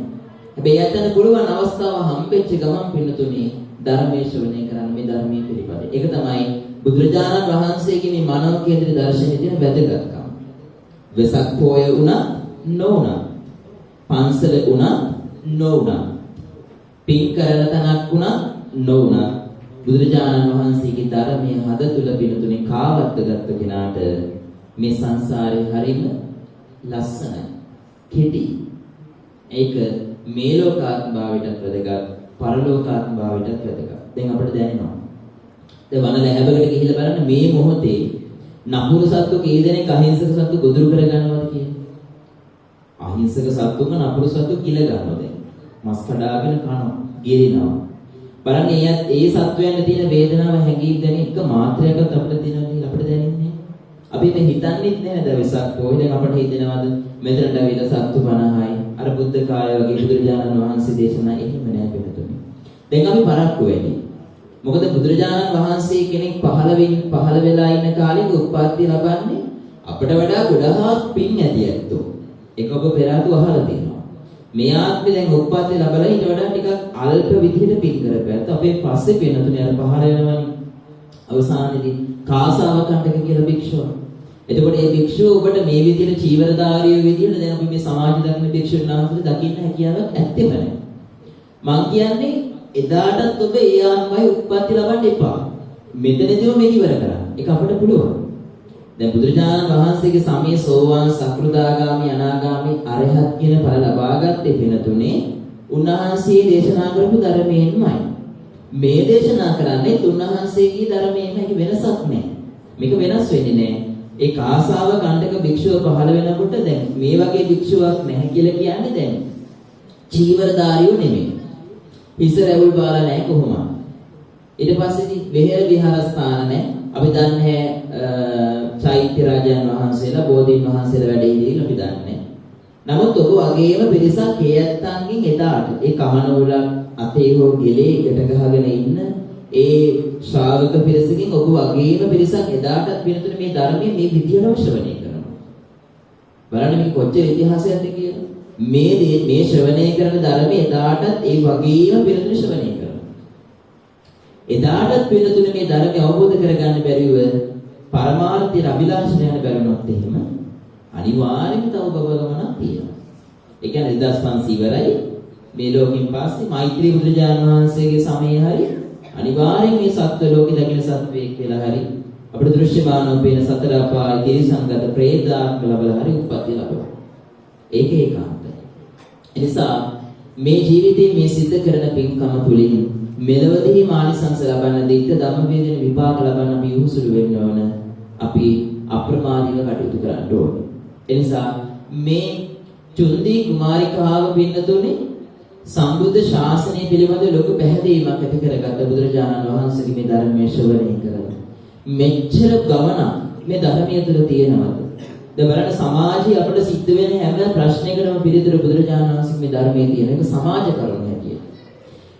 හැබැයි ඇත්තට පුළුවන් අවස්ථාව හම්බෙච්ච ගමන් පින්නතුනේ ධර්මයේ ශ්‍රවණය කරන්න මේ ධර්මයේ පිළිපද. ඒක තමයි බුදුරජාණන් වහන්සේගේ මේ මනෝ කේන්ද්‍ර දර්ශනයේ තියෙන වැදගත්කම. වෙසක් පොය උනා නොඋනා. පන්සල උනා නොඋනා. පින් කරන තනක් උනා නොඋනා. බුදුරජාණන් වහන්සේගේ ධර්මයේ හද තුල පින්නතුනේ කාවත්ත ගත්ත කෙනාට මේ සංසාරේ හරිම ලස්සනයි. කෙටි. ඒක මේ ලෝකාත්ම භාවයටත් වැදගත්, පරලෝකාත්ම භාවයටත් වැදගත්. දැන් අපිට දැනෙනවා. දැන් වන ලැබකට ගිහිල්ලා බලන්න මේ මොහොතේ නපුරු සත්තු කී දෙනෙක් අහිංසක සත්තු ගොදුරු කරගන්නවද කියන්නේ? අහිංසක සත්තුන්ව නපුරු සත්තු කිල ගන්නවා දැන්. මස් කඩාගෙන කනවා, ගිරිනවා. බලන්න ඒ සත්වයන් තියෙන වේදනාව හැඟීම් දැනෙන එක මාත්‍රයක්වත් අපිට තියෙනවා අපිට දැනෙන්නේ. අපි මේ හිතන්නේත් නැහැ දැන් වෙසක් පොයි දැන් අපිට හිතෙනවද මෙතනට ඇවිල්ලා සත්තු 50යි අර බුද්ධ කාය වගේ බුදුරජාණන් වහන්සේ දේශනා එහෙම නෑ පිටුතුනි. දැන් අපි පරක්කු වෙන්නේ. මොකද බුදුරජාණන් වහන්සේ කෙනෙක් පහළ වෙලා ඉන්න කාලෙක උත්පත්ති ලබන්නේ අපිට වඩා ගොඩාක් පින් ඇති ඇත්තෝ. ඒක ඔබ පෙර ආතු අහලා තියෙනවා. මේ ආත්මේ දැන් උත්පත්ති ලැබලා ඊට වඩා ටිකක් අල්ප විදිහට පින් කරපැත්ත අපේ පස්සේ පින්නතුනේ අර පහළ වෙනවනේ. අවසානයේදී කාසාව කණ්ඩක කියලා භික්ෂුව. එතකොට මේ භික්ෂුව ඔබට මේ විදිහට චීවරධාරියෝ විදිහට දැන් අපි මේ සමාජ දකින්න භික්ෂුන් වහන්සේ දකින්න හැකියාවක් ඇත්තෙම නැහැ. මං කියන්නේ එදාටත් ඔබ ඒ ආත්මයි උත්පත්ති ලබන්න එපා. මෙතනදීම මේක ඉවර කරන්න. ඒක අපිට පුළුවන්. දැන් බුදුරජාණන් වහන්සේගේ සමයේ සෝවාන් සකෘදාගාමි අනාගාමි අරහත් කියන ඵල ලබාගත්තේ වෙනතුනේ උන්වහන්සේ දේශනා කරපු ධර්මයෙන්මයි. මේ දේශනා කරන්නේ උන්වහන්සේගේ ධර්මයෙන් හැකි වෙනසක් නැහැ. මේක වෙනස් වෙන්නේ නැහැ. ඒ කාසාව කණ්ඩක භික්ෂුව පහළ වෙනකොට දැන් මේ වගේ භික්ෂුවක් නැහැ කියලා කියන්නේ දැන් චීවරධාරියෝ නෙමෙයි. හිස රැවුල් බාලා නැහැ කොහොමද? ඊට පස්සේ වෙහෙර විහාරස්ථාන නැහැ. අපි දන්නේ චෛත්‍ය රාජයන් වහන්සේලා බෝධීන් වහන්සේලා වැඩ ඉඳිලා අපි දන්නේ. නමුත් ඔබ වගේම පිරිසක් හේයත්තන්ගෙන් එදාට ඒ කමනෝල අතේ හෝ ගෙලේ එකට ගහගෙන ඉන්න ඒ ශ්‍රාවක පිරිසකින් ඔබ වගේම පිරිසක් එදාටත් වෙනතුනේ මේ ධර්මයේ මේ විදියටම ශ්‍රවණය කරනවා. බලන්න මේක කොච්චර ඉතිහාසයක්ද කියලා. මේ ශ්‍රවණය කරන ධර්මයේ එදාටත් ඒ වගේම පිරිසුදු ශ්‍රවණය කරනවා. එදාටත් වෙනතුනේ මේ ධර්මය අවබෝධ කරගන්න බැරිව පරමාර්ථය අභිලාෂණය යන බැරිනොත් එහෙම අනිවාර්යයෙන්ම තව බබගමනක් තියෙනවා. ඒ කියන්නේ 2500 ඉවරයි. මේ ලෝකෙන් පස්සේ මෛත්‍රී බුදුරජාණන් වහන්සේගේ සමයේ හරි අනිවාර්යෙන් මේ සත්ව ලෝකෙ දකින සත්වයෙක් වෙලා හරි අපිට දෘශ්‍යමානව පේන සතර අපාය තිරිසංගත ප්‍රේතාත්ම ලැබලා හරි උප්පත්ති ලැබුවා. ඒක ඒකාන්තයි. එනිසා මේ ජීවිතයේ මේ සිද්ධ කරන පින්කම තුලින් මෙලවදී මානිසංස ලබන්න දික්ක ධම්මවේදන විපාක ලබන්න අපි උහුසුළු වෙන්න ඕන. අපි අප්‍රමාදීව කටයුතු කරන්න ඕන. එනිසා මේ චුන්දී කුමාරිකාව පින්නතුනේ සම්බුද්ධ ශාසනය පිළිබඳ ලොකු පැහැදීමක් ඇති කරගත්ත බුදුරජාණන් වහන්සේගේ මේ ධර්මයේ ශ්‍රවණය කරලා මෙච්චර ගමන මේ ධර්මයේ තුල තියෙනවද? දැන් බලන්න සමාජයේ අපිට සිද්ධ වෙන හැම ප්‍රශ්නයකටම පිළිතුර බුදුරජාණන් වහන්සේගේ මේ ධර්මයේ තියෙන එක සමාජ කරුණක් හැටියට.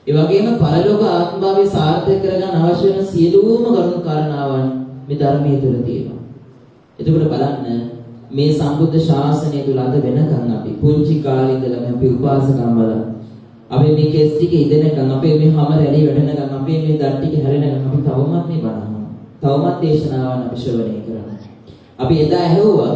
ඒ වගේම පරලෝක ආත්මභාවය සාර්ථක කරගන්න අවශ්‍ය වෙන සියලුම කරුණු කාරණාවන් මේ ධර්මයේ තුල තියෙනවා. එතකොට බලන්න මේ සම්බුද්ධ ශාසනය තුල අද වෙනකන් අපි පුංචි කාලේ ඉඳලා අපි උපාසකම් බලලා අපි මේ කෙස් ටික ඉදෙනකන් අපේ මේ හැම රැලි වැඩනකන් අපේ මේ දත් ටික හැරෙනකන් අපි තවමත් මේ බණහම තවමත් දේශනාවන් අපි ශ්‍රවණය කරනවා. අපි එදා ඇහුවා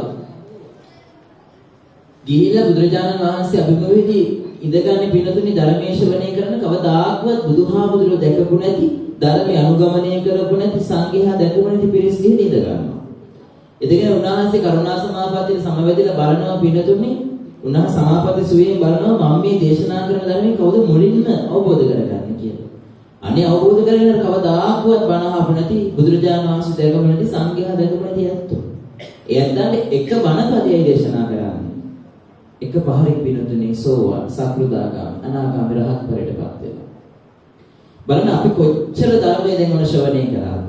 ගිහිල්ලා බුදුරජාණන් වහන්සේ අභිමුඛයේදී ඉඳගන්නේ පිනතුනේ ධර්මයේ ශ්‍රවණය කරන කවදාක්වත් බුදුහාමුදුරුවෝ දැකපු නැති ධර්මය අනුගමනය කරපු නැති සංඝයා දැකපු නැති පිරිස් ගිහින් ඉඳ ගන්නවා. එදගෙන උන්වහන්සේ කරුණා සමාපත්තිය සමවැදිලා බලනවා පිනතුනේ උන්වහන්සේ සමාපatti සුවයෙන් බලනවා මම මේ දේශනා කරන ධර්මයේ කවුද මුලින්ම අවබෝධ කරගන්නේ කියලා. අනේ අවබෝධ කරගෙන කවදාක්වත් බණ අහපු නැති බුදුරජාණන් වහන්සේ දැකපු නැති සංඝයා දැකපු නැති ඇත්තෝ. එයන්ට එක බණපදයයි දේශනා කරන්නේ. එක පහරක් පිනතුනේ සෝවාන් සකෘදාගාමී අනාගාමී රහත් ඵලයටපත් වෙනවා. බලන්න අපි කොච්චර ධර්මයේ දැන් මොන ශ්‍රවණය කරාද?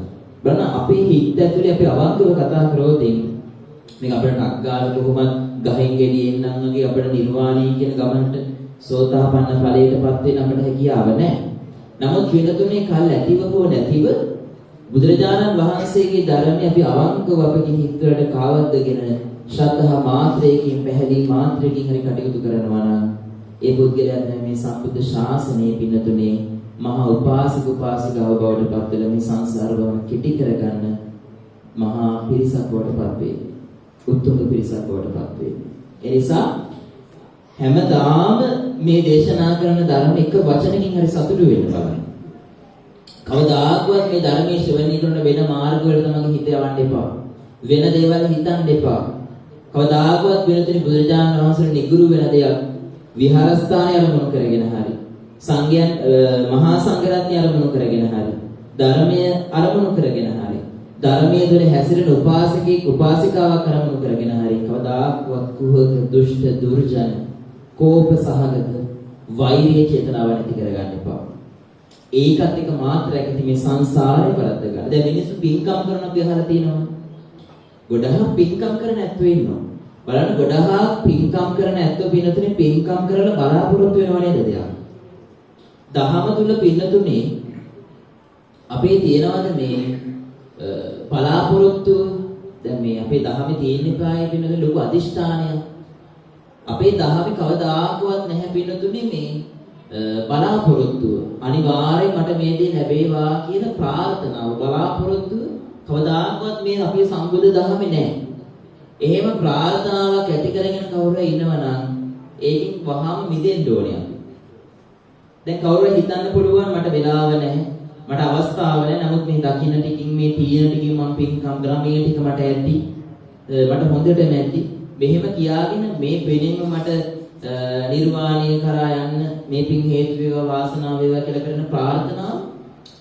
බලන්න අපේ හිත ඇතුලේ අපි අවංකව කතා කරොත් මේක අපිට ටක් ගාලා කොහොමද ගහෙන් ගෙඩියෙන් නම් වගේ අපිට නිර්වාණය කියන ගමනට සෝතාපන්න ඵලයටපත් වෙන්න අපිට හැකියාව නැහැ. නමුත් පිනතුනේ කල් ඇතිව හෝ නැතිව බුදුරජාණන් වහන්සේගේ ධර්මයේ අපි අවංකව අපගේ හිතවලට කාවද්දගෙන ශ්‍රද්ධා මාත්‍රයකින් පැහැදිලි මාත්‍රයකින් හරි කටයුතු කරනවා නම් ඒ පුද්ගලයන් මේ සම්බුද්ධ ශාසනයේ පින්නතුනේ මහා උපාසක උපාසිකාව බවට පත් වෙලා මේ සංසාර ගමන කෙටි කරගන්න මහා පිරිසක් බවට පත් වේ. උත්තම පිරිසක් බවට පත් වේ. ඒ නිසා හැමදාම මේ දේශනා කරන ධර්ම එක වචනකින් හරි සතුටු වෙන්න බලන්න. කවදාකවත් මේ ධර්මයේ ශ්‍රවණය කරන වෙන මාර්ග වලට තමගේ හිත යවන්න එපා. වෙන දේවල් හිතන්න එපා. කවදාකවත් වෙනතුනි බුදුරජාණන් වහන්සේ නිගුරු වෙන දෙයක් විහාරස්ථානය අරමුණු කරගෙන හරි සංඝයන් මහා සංඝරත්නය අරමුණු කරගෙන හරි ධර්මය අරමුණු කරගෙන හරි ධර්මයේ තුල හැසිරෙන උපාසකෙක් උපාසිකාවක් අරමුණු කරගෙන හරි කවදාකවත් කුහක දුෂ්ට දුර්ජන කෝප සහගත වෛරී චේතනාව නැති කරගන්න එපා. ඒකත් එක මාත්‍රයක් ඉතින් මේ සංසාරේ වරද්ද ගන්න. දැන් මිනිස්සු පින්කම් කරන අපි අහලා තියෙනවා. ගොඩාක් පින්කම් කරන ඇත්තෝ ඉන්නවා. බලන්න ගොඩාක් පින්කම් කරන ඇත්තෝ පින්නතුනේ පින්කම් කරලා බලාපොරොත්තු වෙනව නේද දෙයක්. දහම තුල පින්නතුනේ අපේ තියනවාද මේ බලාපොරොත්තු දැන් මේ අපේ දහමේ තියෙන පායේ පින්නතුනේ ලොකු අදිෂ්ඨානයක්. අපේ දහමේ කවදාකවත් නැහැ පින්නතුනේ මේ බලාපොරොත්තුව අනිවාර්යයෙන් මට මේ දේ ලැබේවා කියන ප්‍රාර්ථනාව බලාපොරොත්තුව කවදාකවත් මේ අපේ සම්බුද්ධ දහමේ නැහැ. එහෙම ප්‍රාර්ථනාවක් ඇති කරගෙන කවුරු ඉන්නවා නම් ඒකෙන් වහාම මිදෙන්න ඕනේ අපි. දැන් කවුරු හිතන්න පුළුවන් මට වෙලාව නැහැ මට අවස්ථාව නැහැ නමුත් මේ දකින්න ටිකින් මේ තියෙන ටිකින් මම පින්කම් කරා මේ ටික මට ඇද්දි මට හොඳට නැද්දි මෙහෙම කියාගෙන මේ වෙනින්ම මට නිර්වාණය කරා යන්න මේ පින් හේතු වේවා වාසනාව වේවා කියලා කරන ප්‍රාර්ථනාව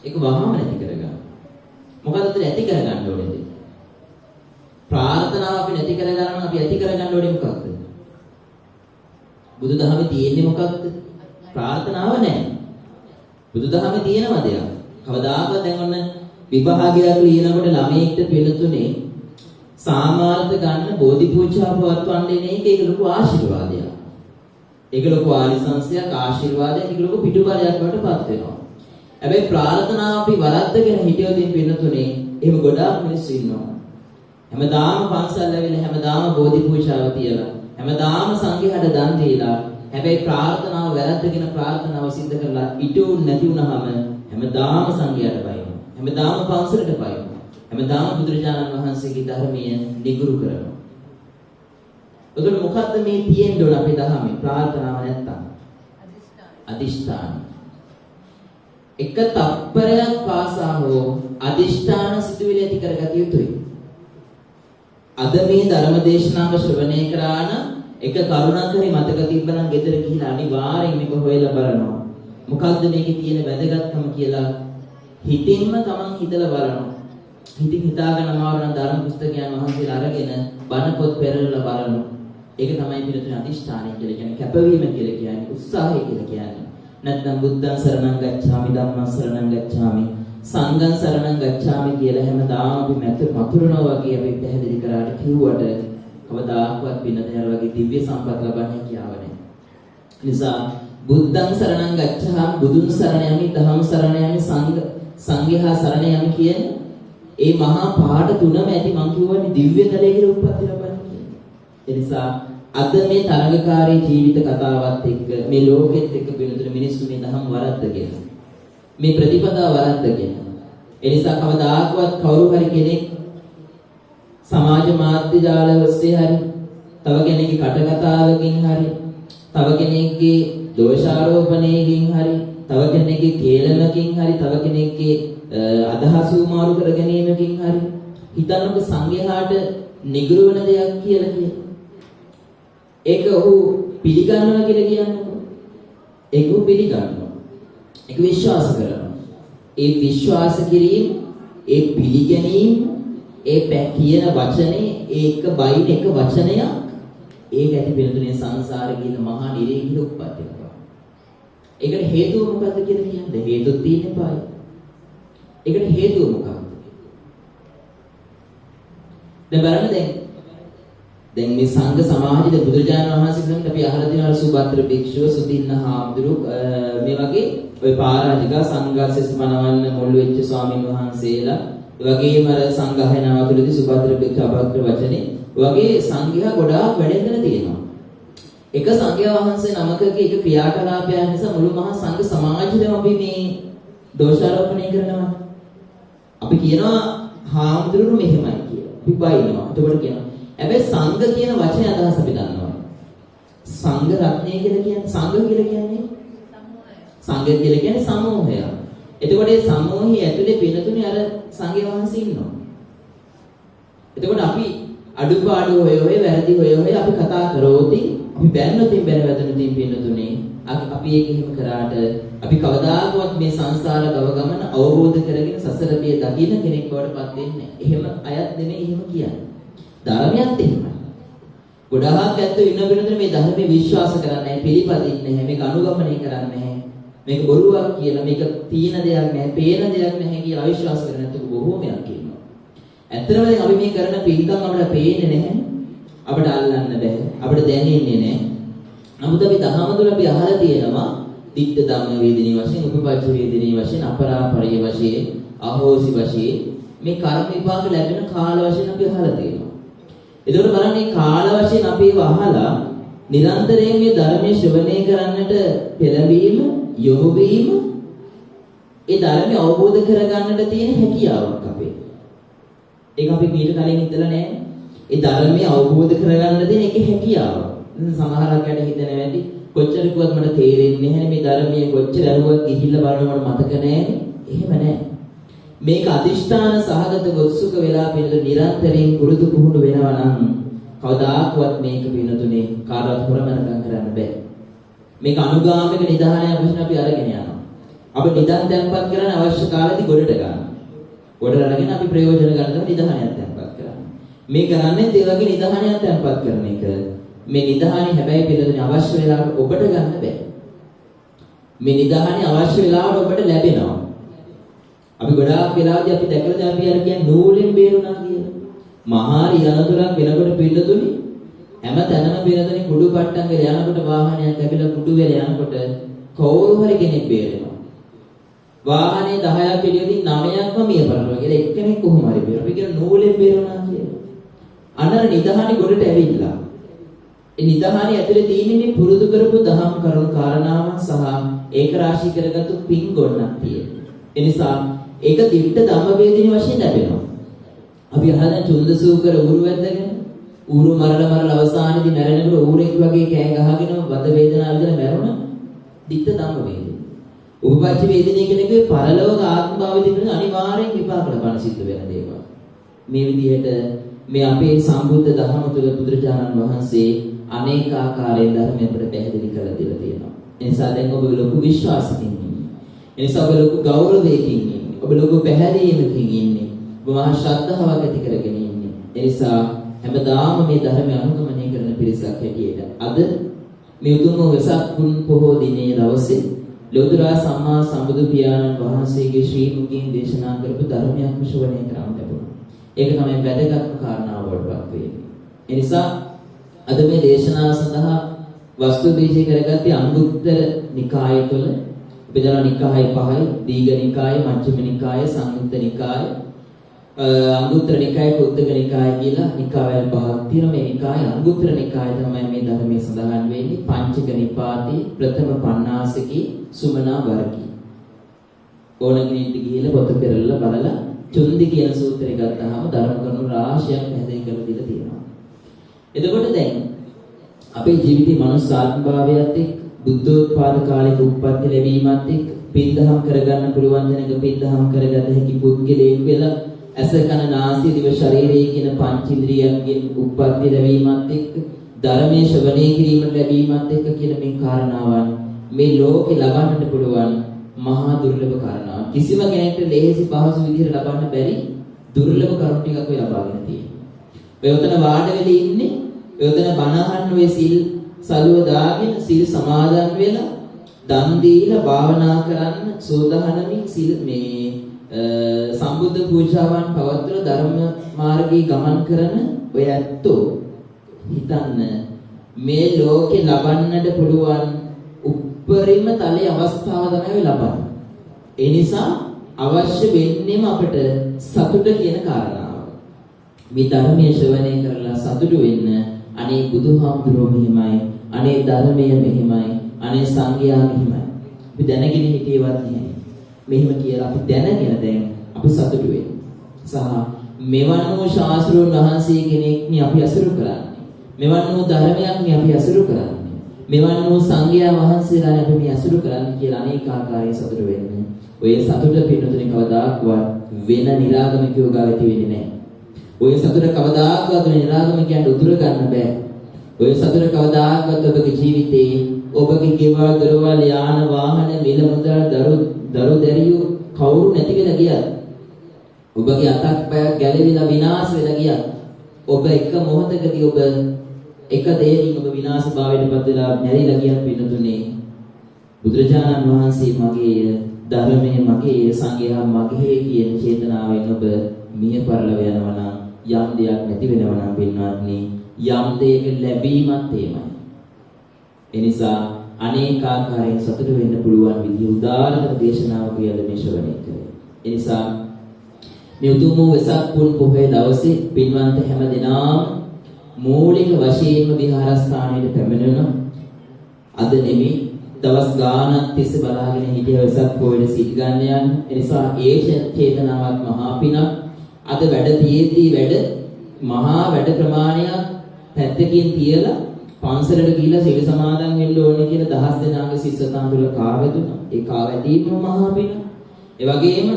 ඒක වහාම නැති කරගන්න. මොකද ඇති කරගන්න ඕනේද? ප්‍රාර්ථනාව අපි නැති කරගන්න නම් අපි ඇති කරගන්න ඕනේ මොකක්ද? බුදුදහමේ තියෙන්නේ මොකක්ද? ප්‍රාර්ථනාව නැහැ. බුදුදහමේ තියෙනව දෙයක්. කවදාකවත් දැන් ඔන්න විභාගයක් ලියනකොට ළමයෙක්ට පිළිතුනේ සාමාර්ථ ගන්න බෝධි පූජා පවත්වන්නේ ඒක ලොකු ආශිර්වාදයක්. ඒක ලොකු ආනිසංසයක් ආශිර්වාදයක් ඒක ලොකු පිටුබලයක් වලට පත් වෙනවා. හැබැයි ප්‍රාර්ථනාව අපි වරද්දගෙන හිටියොත් පිළිතුනේ එහෙම ගොඩාක් මිනිස්සු ඉන්නවා. හැමදාම පන්සල් ඇවිල්ලා හැමදාම බෝධි පූජාව තියලා හැමදාම සංඝයාට දන් දීලා හැබැයි ප්‍රාර්ථනාව වැරද්දගෙන ප්‍රාර්ථනාව සිද්ධ කරලා ඉටු නැති වුනහම හැමදාම සංඝයාට බයිනවා. හැමදාම පන්සලට බයිනවා. හැමදාම බුදුරජාණන් වහන්සේගේ ධර්මය නිගුරු කරනවා. එතකොට මොකද්ද මේ තියෙන්න ඕන අපේ ධර්මයේ ප්‍රාර්ථනාව නැත්තම්? අදිෂ්ඨාන. එක තප්පරයක් පාසා හෝ අදිෂ්ඨාන සිතුවිලි ඇති කරගatiya යුතුයි. අද මේ ධර්ම දේශනාව ශ්‍රවණය කරා නම් එක කරුණක් හරි මතක තිබ්බනම් ගෙදර ගිහිලා අනිවාර්යෙන් මේක හොයලා බලනවා. මොකද්ද මේකේ තියෙන වැදගත්කම කියලා හිතින්ම තමන් හිතලා බලනවා. හිතින් හිතාගෙන අමාරුන ධර්ම පුස්තකයන් වහන්සේලා අරගෙන බණ පොත් පෙරලලා බලනවා. ඒක තමයි පිළිතුරු අදිෂ්ඨානය කියලා කියන්නේ කැපවීම කියලා කියන්නේ උත්සාහය කියලා කියන්නේ. නැත්නම් බුද්ධං සරණං ගච්ඡාමි ධම්මං සරණං ගච්ඡාමි සංඝං සරණං ගච්ඡාමි කියලා හැමදාම අපි මතුරුනවා වගේ අපි පැහැදිලි කරාට කිව්වට කවදාකවත් පින්නතේ වගේ දිව්‍ය සම්පත් ලබන්නේ කියාව නැහැ. නිසා බුද්ධං සරණං ගච්ඡාමි බුදුන් සරණ යමි ධම්ම සරණ යමි සංඝයා සරණ යමි කියන ඒ මහා පාඩ තුනම ඇති මං කියවනේ දිව්‍ය තලයේ කියලා උප්පත්ති ලබන්නේ කියන්නේ. ඒ නිසා අද මේ තරඟකාරී ජීවිත කතාවත් එක්ක මේ ලෝකෙත් එක්ක පිළිතුරු මිනිස්සු මේ දහම් වරද්දගෙන මේ ප්‍රතිපදාව වරද්දගෙන ඒ නිසා කවදාකවත් කවුරු හරි කෙනෙක් සමාජ මාධ්‍ය ජාල ඔස්සේ හරි තව කෙනෙක්ගේ කටකතාවකින් හරි තව කෙනෙක්ගේ දෝෂාරෝපණයකින් හරි තව කෙනෙක්ගේ කේලමකින් හරි තව කෙනෙක්ගේ අදහස් උමාරු කර ගැනීමකින් හරි හිතන්නක සංඝයාට නිගුරු වෙන දෙයක් කියලා කියන ඒක ඔහු පිළිගන්නවා කියලා කියන්නේ ඒක ඔහු පිළිගන්නවා ඒක විශ්වාස කරනවා ඒ විශ්වාස කිරීම ඒ පිළිගැනීම ඒ කියන වචනේ ඒක බයින එක වචනයක් ඒක ඇති පිළිතුරේ සංසාරේ කියන මහා නිරේහි උප්පත්ති වෙනවා ඒකට හේතුව මොකද්ද කියලා කියන්නේ හේතුව තියෙන්නේ පායි ඒකට හේතුව මොකක්ද දැන් බලන්න දැන් මේ සංඝ සමාජයේ බුදුරජාණන් වහන්සේ කියනත් අපි අහලා තියෙනවා සුභද්‍ර භික්ෂුව සුදින්න හාමුදුරු මේ වගේ ඔය පරාජිකා සංඝර්ෂස් මනවන්න මුල් වෙච්ච ස්වාමීන් වහන්සේලා ඒ වගේම අර සංඝායනාව තුළදී සුභද්‍ර පිටකබද්‍ර වචනේ වගේ සංඝයා ගොඩාක් වැඩෙන්න තියෙනවා. එක සංඝයා වහන්සේ නමකගේ එක ක්‍රියාකලාපයක් නිසා මුළු මහා සංඝ සමාජයම අපි මේ දෝෂාරෝපණය කරනවා. අපි කියනවා හාමුදුරුවෝ මෙහෙමයි කියලා. අපි බයිනවා. එතකොට කියනවා. හැබැයි සංඝ කියන වචනේ අදහස අපි දන්නවා. සංඝ රත්නය කියලා කියන්නේ සංඝ කියලා කියන්නේ සංඝ කියලා කියන්නේ සමූහය. එතකොට මේ සමූහය ඇතුලේ පිනතුනේ අර සංඝයා වහන්සේ ඉන්නවා. එතකොට අපි අඩුපාඩු හොය වැරදි හොය අපි කතා කරෝති අපි බැන්නොතින් බැනවැදෙනුතින් පිනතුනේ අපි ඒක එහෙම කරාට අපි කවදාකවත් මේ සංසාර ගව ගමන අවබෝධ කරගෙන සසර පිය දකින්න කෙනෙක් බවට පත් වෙන්නේ නැහැ. එහෙම අයත් නෙමෙයි එහෙම කියන්නේ. ධර්මයත් එහෙමයි. ගොඩාක් ඇත්තෝ ඉන්න වෙනතර මේ ධර්මයේ විශ්වාස කරන්නේ නැහැ, පිළිපදින්නේ නැහැ, මේක අනුගමනය කරන්නේ නැහැ. මේක බොරුවක් කියලා, මේක තීන දෙයක් නැහැ, පේන දෙයක් නැහැ කියලා අවිශ්වාස කරන ඇත්තෝ බොහෝමයක් ඉන්නවා. ඇත්තටම දැන් අපි මේ කරන පිළිකම් අපිට පේන්නේ නැහැ. අපිට අල්ලන්න බෑ. අපිට දැනෙන්නේ නැහැ. නමුත් අපි දහම තුළ අපි අහලා තියෙනවා දිට්ඨ ධම්ම වේදිනී වශයෙන්, උපපච්ච වේදිනී වශයෙන්, අපරාපරිය වශයෙන්, අහෝසි වශයෙන් මේ කර්ම විපාක ලැබෙන කාල වශයෙන් අපි අහලා තියෙනවා. එතකොට බලන්න මේ කාල වශයෙන් අපි අහලා නිරන්තරයෙන් මේ ධර්මයේ ශ්‍රවණය කරන්නට පෙළඹීම, යොමු වීම, ඒ ධර්මය අවබෝධ කරගන්නට තියෙන හැකියාවක් අපේ. ඒක අපි ඊට කලින් හිතලා නැහැ. ඒ ධර්මය අවබෝධ කරගන්න තියෙන එකේ හැකියාව. සමහරක් යට හිතන වැඩි කොච්චර කිව්වත් මට තේරෙන්නේ නැහැ මේ ධර්මයේ කොච්චර අරුවක් ගිහිල්ලා බලනකොට මතක නැහැ. එහෙම නැහැ. මේක අදිෂ්ඨාන සහගත ගොත්සුක වෙලා පිළිද නිරන්තරයෙන් පුරුදු පුහුණු වෙනවා නම් කවදාකවත් මේක පිනතුනේ කාටවත් හොරමනකම් කරන්න බෑ. මේක අනුගාමික නිධානයක් වශයෙන් අපි අරගෙන යනවා. අපි නිදන් තැන්පත් කරන්න අවශ්‍ය කාලෙදි ගොඩට ගන්න. ගොඩට අරගෙන අපි ප්‍රයෝජන ගන්න නිධානයක් තැන්පත් කරන්න. මේ කරන්නේ ඒ වගේ නිධානයක් තැන්පත් කරන එක. මේ නිධානය හැබැයි පිළිතුරේ අවශ්‍ය වෙලාවට ඔබට ගන්න බෑ. මේ නිධානය අවශ්‍ය වෙලාවට ඔබට ලැබෙනවා. අපි ගොඩාක් වෙලාවදී අපි දැකලා අපි අර කියන්නේ නූලෙන් බේරුණා කියලා. මහා රියනතුරක් වෙනකොට පිළිතුරේ හැම තැනම පිළිතුරේ කුඩු පට්ටම් කරලා යනකොට වාහනයක් ඇවිල්ලා කුඩු වෙලා යනකොට කවුරු හරි කෙනෙක් බේරෙනවා. වාහනේ 10ක් පිළිවෙලින් 9ක්ම මිය පරනවා කියලා එක්කෙනෙක් කොහොම හරි බේරෙනවා. අපි කියන නූලෙන් බේරුණා කියලා. අනර නිධානි ගොඩට ඇවිල්ලා ඒ නිදහානි ඇතුලේ තියෙන්නේ මේ පුරුදු කරපු දහම් කරුණු කාරණාවන් සහ ඒක රාශී කරගත්තු පින් ගොන්නක් තියෙනවා. ඒ නිසා ඒක දිට්ඨ ධම්මවේදිනී වශයෙන් ලැබෙනවා. අපි අහන චුන්දසූකර ඌරු වැද්දගෙන ඌරු මරලා අවසානයේදී මැරෙනකොට ඌරෙක් වගේ කෑ ගහගෙන වද වේදනාව විඳලා මැරුණා. දිට්ඨ ධම්මවේදිනී. උපපච්ච වේදිනී කෙනෙකුගේ පරලෝක ආත්ම භාවයේදී අනිවාර්යෙන් විපාක ලබන්න සිද්ධ වෙන දේවල්. මේ විදිහට මේ අපේ සම්බුද්ධ ධර්ම තුළ බුදුරජාණන් වහන්සේ අනේක ආකාරයෙන් ධර්මය අපිට පැහැදිලි කරලා දීලා තියෙනවා. ඒ නිසා දැන් ඔබ ලොකු විශ්වාසකින් ඉන්නේ. ඒ නිසා ඔබ ලොකු ගෞරවයකින් ඉන්නේ. ඔබ ලොකු පැහැදීමකින් ඉන්නේ. ඔබ මහා ශ්‍රද්ධාවක් ඇති කරගෙන ඉන්නේ. ඒ නිසා හැමදාම මේ ධර්මය අනුගමනය කරන පිරිසක් හැටියට අද මේ උතුම් වෙසක් පුන් පොහෝ දිනේ දවසේ ලෝතර සම්මා සම්බුදු පියාණන් වහන්සේගේ ශ්‍රී මුඛයෙන් දේශනා කරපු ධර්මයක් ශ්‍රවණය කරන්න ලැබුණා. ඒක තමයි වැදගත්ම කාරණාව වඩපත් වෙන්නේ. ඒ නිසා අද මේ දේශනාව සඳහා වස්තු බීජය කරගත්තේ අංගුත්තර නිකාය තුළ බෙදලා නිකාය 5යි දීඝ නිකාය මජ්ක්‍ධිම නිකාය සංයුත්ත නිකාය අංගුත්තර නිකාය කුද්දක නිකාය කියලා නිකායල් 5ක් තියෙනවා. මේ නිකාය අංගුත්තර නිකාය තමයි මේ ධර්මයේ සඳහන් වෙන්නේ. පංචක නිපාතේ ප්‍රථම පඤ්ඤාසකී සුමනා වර්ගී ඕනගෙනිට ගිහිල්ලා පොත පෙරලා බලලා චුන්දි කියන සූත්‍රය ගත්තාම ධර්ම කරුණු රාශියක් පැහැදිලි කරලා දීලා තියෙනවා. එතකොට දැන් අපේ ජීවිතේ මනුස්ස ආත්මභාවයත් එක්ක බුද්ධෝත්පාද කාලයක උප්පත්ති ලැබීමත් එක්ක පින්දහම් කරගන්න පුළුවන් දෙනක පින්දහම් කරගත හැකි පුද්ගලයෙක් වෙලා ඇස කන නාසය දිව ශරීරය කියන පංච ඉන්ද්‍රියන්ගෙන් උප්පත්ති ලැබීමත් එක්ක ධර්මයේ ශ්‍රවණය කිරීමට ලැබීමත් එක්ක කියන මේ කාරණාවන් මේ ලෝකේ ලබන්නට පුළුවන් මහා දුර්ලභ කාරණාවක්. කිසිම කෙනෙකුට ලේසි පහසු විදිහට ලබන්න බැරි දුර්ලභ කරුණු ටිකක් ඔය ලබාගෙන තියෙනවා. ඔය උතන වාඩි වෙලා ඉන්නේ, ඔය උතන බණ අහන්න ඔය සිල් සලුව දාගෙන සිල් සමාදන් වෙලා දන් දීලා භාවනා කරන්න සෝදානමින් සිල් මේ සම්බුද්ධ පූජාවන් පවත්වන ධර්ම මාර්ගයේ ගමන් කරන ඔය ඇත්තෝ හිතන්න මේ ලෝකේ ලබන්නට පුළුවන් උප්පරිම තලයේ අවස්ථාව තමයි ලබන්නේ. ඒ නිසා අවශ්‍ය වෙන්නේම අපිට සතුට කියන කාරණාව. මේ ධර්මයේ ශ්‍රවණය කරලා සතුටු වෙන්න අනේ බුදුහාමුදුරුවෝ මෙහිමයි, අනේ ධර්මය මෙහිමයි, අනේ සංඝයා මෙහිමයි. අපි දැනගෙන හිටියේවත් නැහැ. මෙහිම කියලා අපි දැනගෙන දැන් අපි සතුටු වෙන්නේ. සහ මෙවන් වූ ශාස්ත්‍රඥ වහන්සේ කෙනෙක්නි අපි අසුරු කරන්නේ. මෙවන් වූ ධර්මයක්නි අපි අසුරු කරන්නේ. මෙවන් වූ සංඝයා වහන්සේලානි අපි මේ අසුරු කරන්නේ කියලා අනේක ආකාරයෙන් සතුටු වෙන්නේ. ඔය සතුට පින්නතුනේ කවදාකවත් වෙන නිරාගමිකයෝ ගාව ඇති වෙන්නේ නැහැ. ඔය සතුට කවදාකවත් නිරාගමිකයන්ට උදුර ගන්න බෑ. ඔය සතුට කවදාකවත් ඔබගේ ජීවිතේ ඔබගේ ගෙවල් දොරවල් යාන වාහන මිල මුදල් දරු දැරියෝ කවුරු නැති වෙලා ගියත් ඔබගේ අතක් පයක් ගැලවිලා විනාශ වෙලා ගියත් ඔබ එක මොහොතකදී ඔබ එක දෙයකින් ඔබ විනාශභාවයටපත් වෙලා මැරිලා ගියත් පින්නතුනේ බුදුරජාණන් වහන්සේ මගේ ධර්මයේ මගේ සංඝයා මගේ කියන චේතනාවෙන් ඔබ මිය පරලව යනවා නම් යම් දෙයක් නැති වෙනවා නම් පින්වත්නි යම් දෙයක ලැබීමත් එහෙමයි. එනිසා අනේකාකාරයෙන් සතුට වෙන්න පුළුවන් විදිහ උදාාරතර දේශනාව කියලා මේ ශ්‍රවණය කරේ. එනිසා මේ උතුම් වෙසක් පුන් පොහොය දවසේ පින්වන්ත හැම දිනම මූලික වශයෙන්ම විහාරස්ථානයේ පැමිණෙන අද නෙමෙයි දවස් ගානක් තිස්සේ බලාගෙන හිටිය වෙසක් පොහොයේ සිට ගන්න යන. එනිසා ඒ චේතනාවත් මහා පිනක්. අද වැඩ තියේදී වැඩ මහා වැඩ ප්‍රමාණයක් පැත්තකින් තියලා පන්සලට ගිහිල්ලා සීල සමාදන් වෙන්න ඕනේ කියලා දහස් දෙනාගේ සිස්සතාන් තුල කාවැදුනා. ඒ කාවැදීම මහා පින. ඒ වගේම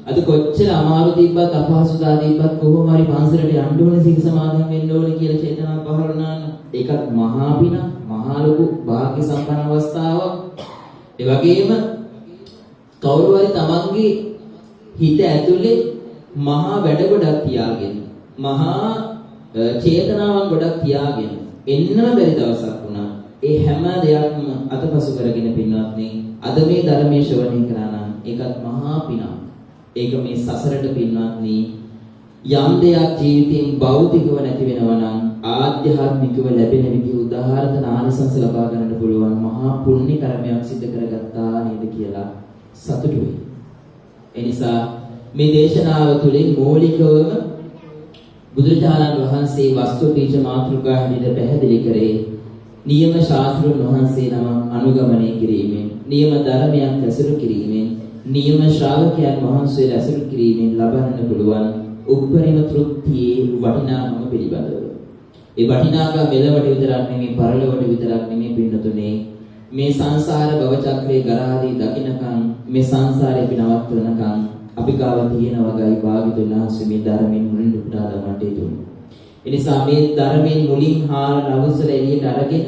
අද කොච්චර අමාරු තිබ්බත් අපහසුතා තිබ්බත් කොහොම හරි පන්සලට යන්න ඕනේ සීල සමාදන් වෙන්න ඕනේ කියලා චේතනාව පහළ වුණා නම් ඒකත් මහා පින. මහා ලොකු වාග්ය සම්පන්න අවස්ථාවක්. ඒ වගේම කවුරු හරි තමන්ගේ හිත ඇතුලේ මහා වැඩ ගොඩක් තියාගෙන මහා චේතනාවන් ගොඩක් තියාගෙන එන්නම බැරි දවසක් වුණා. ඒ හැම දෙයක්ම අතපසු කරගෙන පින්වත්නි අද මේ ධර්මයේ ශ්‍රවණය කරා නම් ඒකත් මහා පිනක්. ඒක මේ සසරට පින්වත්නි යම් දෙයක් ජීවිතෙන් භෞතිකව නැති වෙනවා නම් ආධ්‍යාත්මිකව ලැබෙන විදිහ උදාහරණ ආනිසංස ලබා ගන්නට පුළුවන් මහා පුණ්‍ය කර්මයක් සිදු කරගත්තා නේද කියලා සතුටු වෙයි. එනිසා මේ දේශනාව තුළින් මූලිකවම බුදුරජාණන් වහන්සේ වස්තු බීජ මාතෘකා හැටියට පැහැදිලි කරේ නියම ශාස්ත්‍රඥ වහන්සේ නමක් අනුගමනය කිරීමෙන්, නියම ධර්මයක් ඇසුරු කිරීමෙන්, නියම ශ්‍රාවකයන් වහන්සේලා ඇසුරු කිරීමෙන් ලබන්න පුළුවන් උපරිම තෘප්තියේ වටිනාකම පිළිබඳව. ඒ වටිනාකම මෙලවට විතරක් නෙමෙයි පරලොවට විතරක් නෙමෙයි පින්නතුනේ මේ සංසාර භව චක්‍රේ ගරාදී දකින්නකම් මේ සංසාරේ පිනවත්වනකම් අපි ගාව තියෙන වගයි භාග්‍යතුන් වහන්සේ මේ ධර්මයෙන් මුලින් උපුටා දමන්නට යුතුයි. ඒ නිසා මේ ධර්මයෙන් මුලින් හාර අවසල එළියට අරගෙන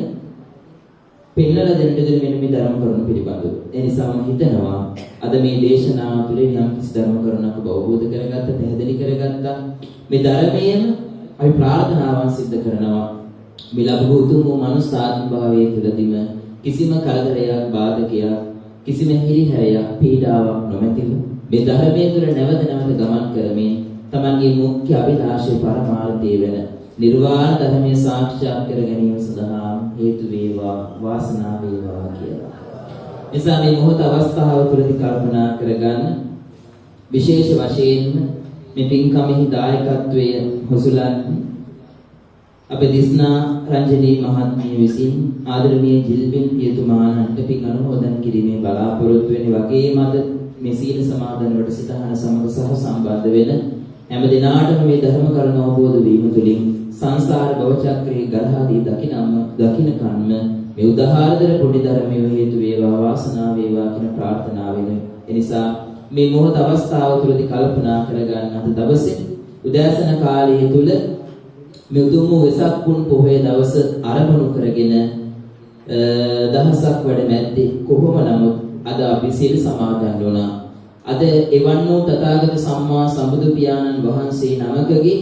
පෙන්නලා දෙන්න දෙන මෙන්න මේ ධර්ම කරුණු පිළිබඳව. ඒ නිසා මම හිතනවා අද මේ දේශනාව තුළින් යම් කිසි ධර්ම කරුණක් ඔබ අවබෝධ කරගත්ත, පැහැදිලි කරගත්තා. මේ ධර්මයෙන් අපි ප්‍රාර්ථනාවන් සිද්ධ කරනවා. මේ ලැබු උතුම් වූ මනුස්සාත්ම භාවයේ තුළදීම කිසිම කරදරයක්, බාධකයක්, කිසිම හිරිහැරයක්, පීඩාවක් නොමැතිව මේ ධර්මයේ තුල නැවත නැවත ගමන් කරමින් තමන්ගේ මුඛ්‍ය අභිලාෂය පරමාර්ථය වෙන නිර්වාණ ධර්මයේ සාක්ෂාත් කර ගැනීම සඳහා හේතු වේවා, වාසනාව වේවා කියලා. නිසා මේ මොහොත අවස්ථාව තුළදී කල්පනා කරගන්න විශේෂ වශයෙන් මේ පින්කමෙහි දායකත්වයේ හොසුලන් අපේ දිස්නා රංජනී මහත්මිය විසින් ආදරණීය ජිල්බින් පියතුමාණන්ට පින් අනුමෝදන් කිරීමේ බලාපොරොත්තු වෙන වගේම අද මේ සීල සමාදන් වලට සිතහන සමග සහ සම්බන්ධ වෙන හැම දිනාටම මේ ධර්ම කරුණ අවබෝධ වීම තුළින් සංසාර භව චක්‍රයේ ගරහදී දකින්නකම්ම මේ උදාහරණතර පුණ්‍ය ධර්මයේ හේතු වේවා, වාසනාව වේවා කියන ප්‍රාර්ථනාවෙන් එනිසා මේ මොහොත අවස්ථාව තුළදී කල්පනා කරගන්න අද දවසේ උදෑසන කාලයේ තුල මේ උතුම් වෙසක් පුන් පොහොය දවස ආරම්භ කරගෙන දහසක් වැඩ මැද්දේ කොහොම නමුත් අද අපි සීල සමාදන් වුණා. අද එවන් වූ තථාගත සම්මා සම්බුදු පියාණන් වහන්සේ නමකගේ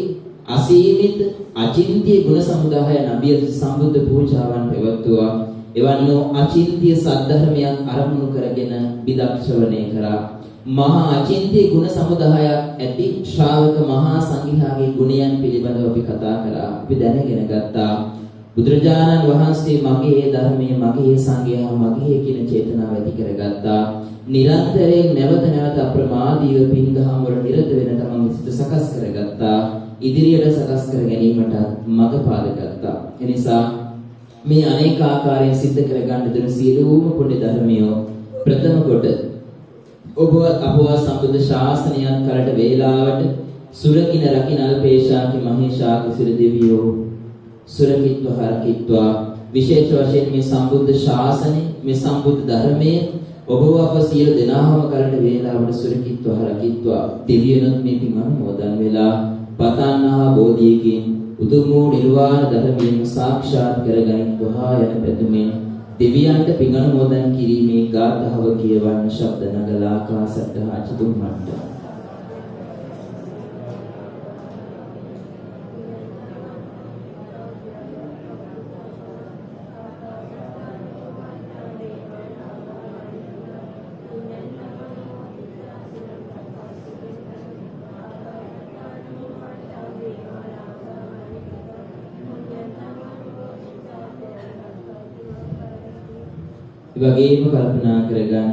අසීමිත අචින්ත්‍ය ගුණ සමුදාය නබිය සම්බුද්ධ පූජාවන් පැවැත්වුවා. එවන් වූ අචින්ත්‍ය සද්ධර්මයක් ආරම්භ කරගෙන විදක්ෂවණය කරා. මහා අචින්ත්‍ය ගුණ සමුදායක් ඇති ශ්‍රාවක මහා සංඝයාගේ ගුණයන් පිළිබඳව අපි කතා කරා. අපි දැනගෙන ගත්තා බුදුරජාණන් වහන්සේ මගේ ධර්මයේ, මගේ සංඝයා, මගේ කියන චේතනාව ඇති කරගත්තා. නිරන්තරයෙන් නැවත නැවත අප්‍රමාදීව පින්දහම් වල නිරත වෙන තමන්ගේ සිත සකස් කරගත්තා. ඉදිරියට සකස් කර ගැනීමට මඟ පාදගත්තා. එනිසා මේ අනේක ආකාරයෙන් සිද්ධ කරගන්න දෙන සියලුම පුණ්‍ය ධර්මියෝ ප්‍රථම කොට ඔබ අපවා සම්බුද්ධ ශාසනයත් කරට වේලාවට සුරකින රකින්න අල්පේශාකි මහේශාකි සිර දෙවියෝ සුරකිත්ව හරකිත්වා විශේෂ වශයෙන් මේ සම්බුද්ධ ශාසනය මේ සම්බුද්ධ ධර්මයේ ඔබ අප සියලු දෙනාම කරට වේලාවට සුරකිත්ව හරකිත්වා දෙවියනොත් මේ පින් අනුමෝදන් වෙලා පතන්නා බෝධියකින් උතුම් වූ නිර්වාණ ධර්මයෙන් සාක්ෂාත් කරගනිත්වා යන ප්‍රතුමෙන් දෙවියන්ට පින් අනුමෝදන් කිරීමේ ගාථාව කියවන්න ශබ්ද නගලා ආකාශට්ටහා චතුම්මට්ට වගේම කල්පනා කරගන්න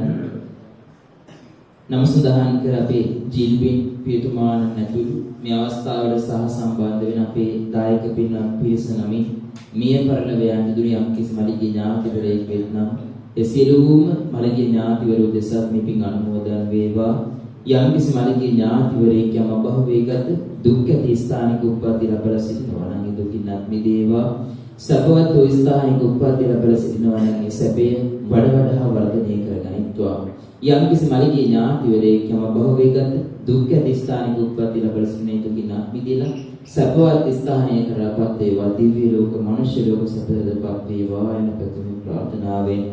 නම සඳහන් කර අපේ ජීල්බින් පියතුමාන නැතුළු මේ අවස්ථාවට සහ සම්බන්ධ වෙන අපේ දායක පින්වත් පිරිස නමින් මිය පරලව යන දුරිය යම්කිසි මළගිය ඥාතිවරයෙක් වෙත්නම් ඒ සියලුම මළගිය ඥාතිවරු දෙසත් මේ පින් අනුමෝදන් වේවා. යම්කිසි මළගිය ඥාතිවරයෙක් යම අභවයේගත දුක් ඇති ස්ථානික උප්පත්ති ලැබලා සිටිනවා නම් ඒ දුකින්වත් මිදේවා. සපවත් වූ ස්ථානික උප්පත්ති ලැබලා සිටිනවා නම් ඒ සැපය වඩා වර්ධනය කරගනිත්වා. යම්කිසි මළගිය ඥාතිවරයෙක් යම අභවයේගත දුක් ඇති ස්ථානික උප්පත්ති ලැබලා සිටින දුකින්වත් මිදෙලා සපවත් ස්ථානයේ කරපත් වේවා. දිව්‍ය ලෝක මනුෂ්‍ය ලෝක සතරදපත් වේවා යන ප්‍රථම ප්‍රාර්ථනාවෙන්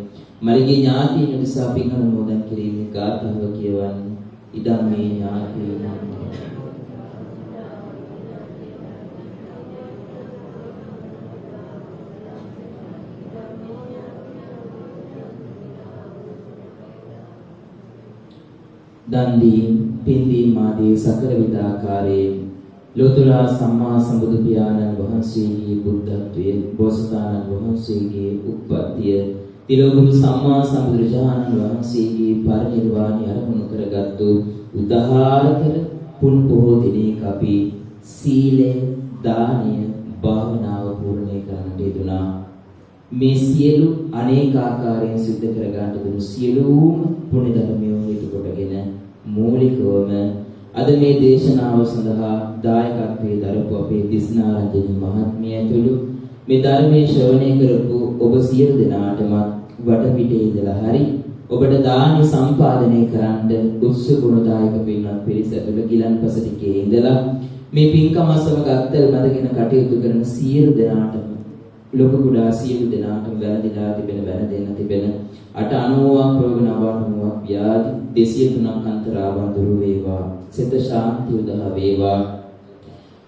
මළගිය ඥාතීන් උදෙසා පින් අනුමෝදන් කිරීමේ ගාථාව කියවන්නේ ඉදම් මේ ඥාතීන් දන් දීම් පින් දීම් ආදී සකල විද ආකාරයෙන් ලෝතර සම්මා සම්බුදු පියාණන් වහන්සේගේ බුද්ධත්වයේ බෝසතාණන් වහන්සේගේ උප්පත්තිය තිලෝගුරු සම්මා සම්බුදුරජාණන් වහන්සේගේ පරිනිර්වාණය අරමුණු කරගත්තු උදාාරතර පුන් පොහෝ දිනයක අපි සීලය දානය භාවනාව පූර්ණේ කරන්නට යෙදුණා. මේ සියලු අනේක ආකාරයෙන් සිද්ධ කරගන්න දුණු සියලුම පුණ්‍ය ධර්මයෝ හේතු කොටගෙන මූලිකවම අද මේ දේශනාව සඳහා දායකත්වයේ දරපු අපේ දිස්නාරංජනී මහත්මිය ඇතුළු මේ ධර්මයේ ශ්‍රවණය කරපු ඔබ සියලු දෙනාටම වටපිටේ ඉඳලා හරි ඔබට දානි සම්පාදනය කරන්න උත්සුකුණදායක පින්වත් පිරිස ඇතුළු ගිලන්පස ටිකේ ඉඳලා මේ පින්කම සමග අත්දැක මැදගෙන කටයුතු කරන සියලු දෙනාටම ලොකු කුඩා සියලු දෙනාටම වැළඳිලා තිබෙන වැළ දෙන්න තිබෙන 890ක් රෝග 99ක් ව්‍යාධි 203ක් අන්තරාවන් දුරු වේවා. සිත ශාන්ති උදා වේවා.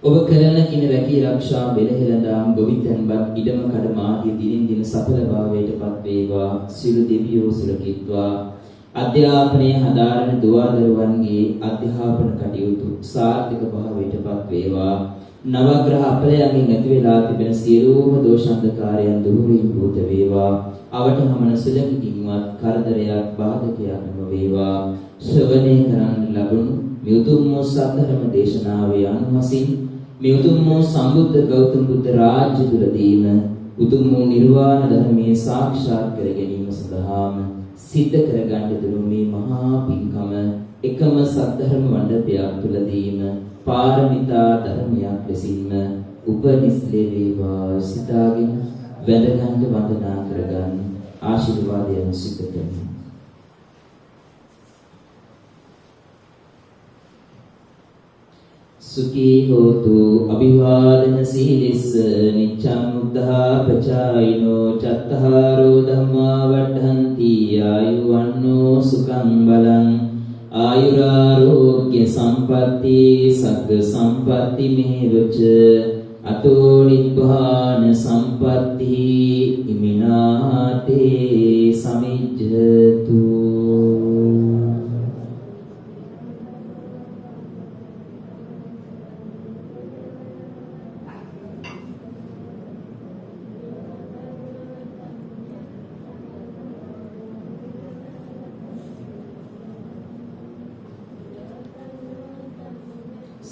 ඔබ කරන කින රැකී ආරක්ෂා බෙලහෙළඳාම් ගොවිතැන්පත් ඉඩම කඩම ආදී දිනින් දින සඵල භාවයටපත් වේවා. සියලු දෙවියෝ සුරකිත්වා. අධ්‍යාපනයේ හදාරන දුවදරුවන්ගේ අධ්‍යාපන කටයුතු සාර්ථක භාවයටපත් වේවා. නවග්‍රහ අපලයන්ගෙන් ඇති වෙලා තිබෙන සියලුම දෝෂාන්ධකාරයන් දුරු වී භූත වේවා. අවට හමන සුලකින්වත් කරදරයක් බාධකයක් නොවේවා. ශ්‍රවණය කරන්න ලැබුණු මේ උතුම් සද්ධර්ම දේශනාවේ අනුමසින් මේ උතුම් සම්බුද්ධ ගෞතම බුද්ධ රාජ්‍ය තුලදීම උතුම් නිර්වාණ ධර්මයේ සාක්ෂාත් කර ගැනීම සඳහාම සිද්ධ කරගන්න දුණු මේ මහා පින්කම එකම සද්ධර්ම මණ්ඩපයක් තුලදීම පාරමිතා ධර්මයක් ලෙසින්ම උපනිස්ලේ වේවා. සිතාගෙන වැදගත් වන්දනා කරගන්න ආශිර්වාදයෙන් සිද්ධ කරමු. සුඛී හෝතු අභිවාදන සීලිස්ස නිච්ඡං උද්ධාපචායිනෝ චත්තාරෝ ධම්මා වඩ්ඩන්ති ආයුවන්නෝ සුඛං බලං ආයුරාෝග්‍ය සම්පatti සග්ග සම්පatti මේවච අතෝ නිබ්බාන සම්පatti ඉමිනාතේ සමිජ්ජතු.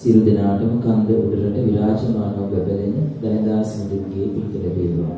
සියලු දෙනාටම කන්ද උඩරට විරාජමානව බබලෙන දනදා සිඳුගේ පිහිට ලැබේවා.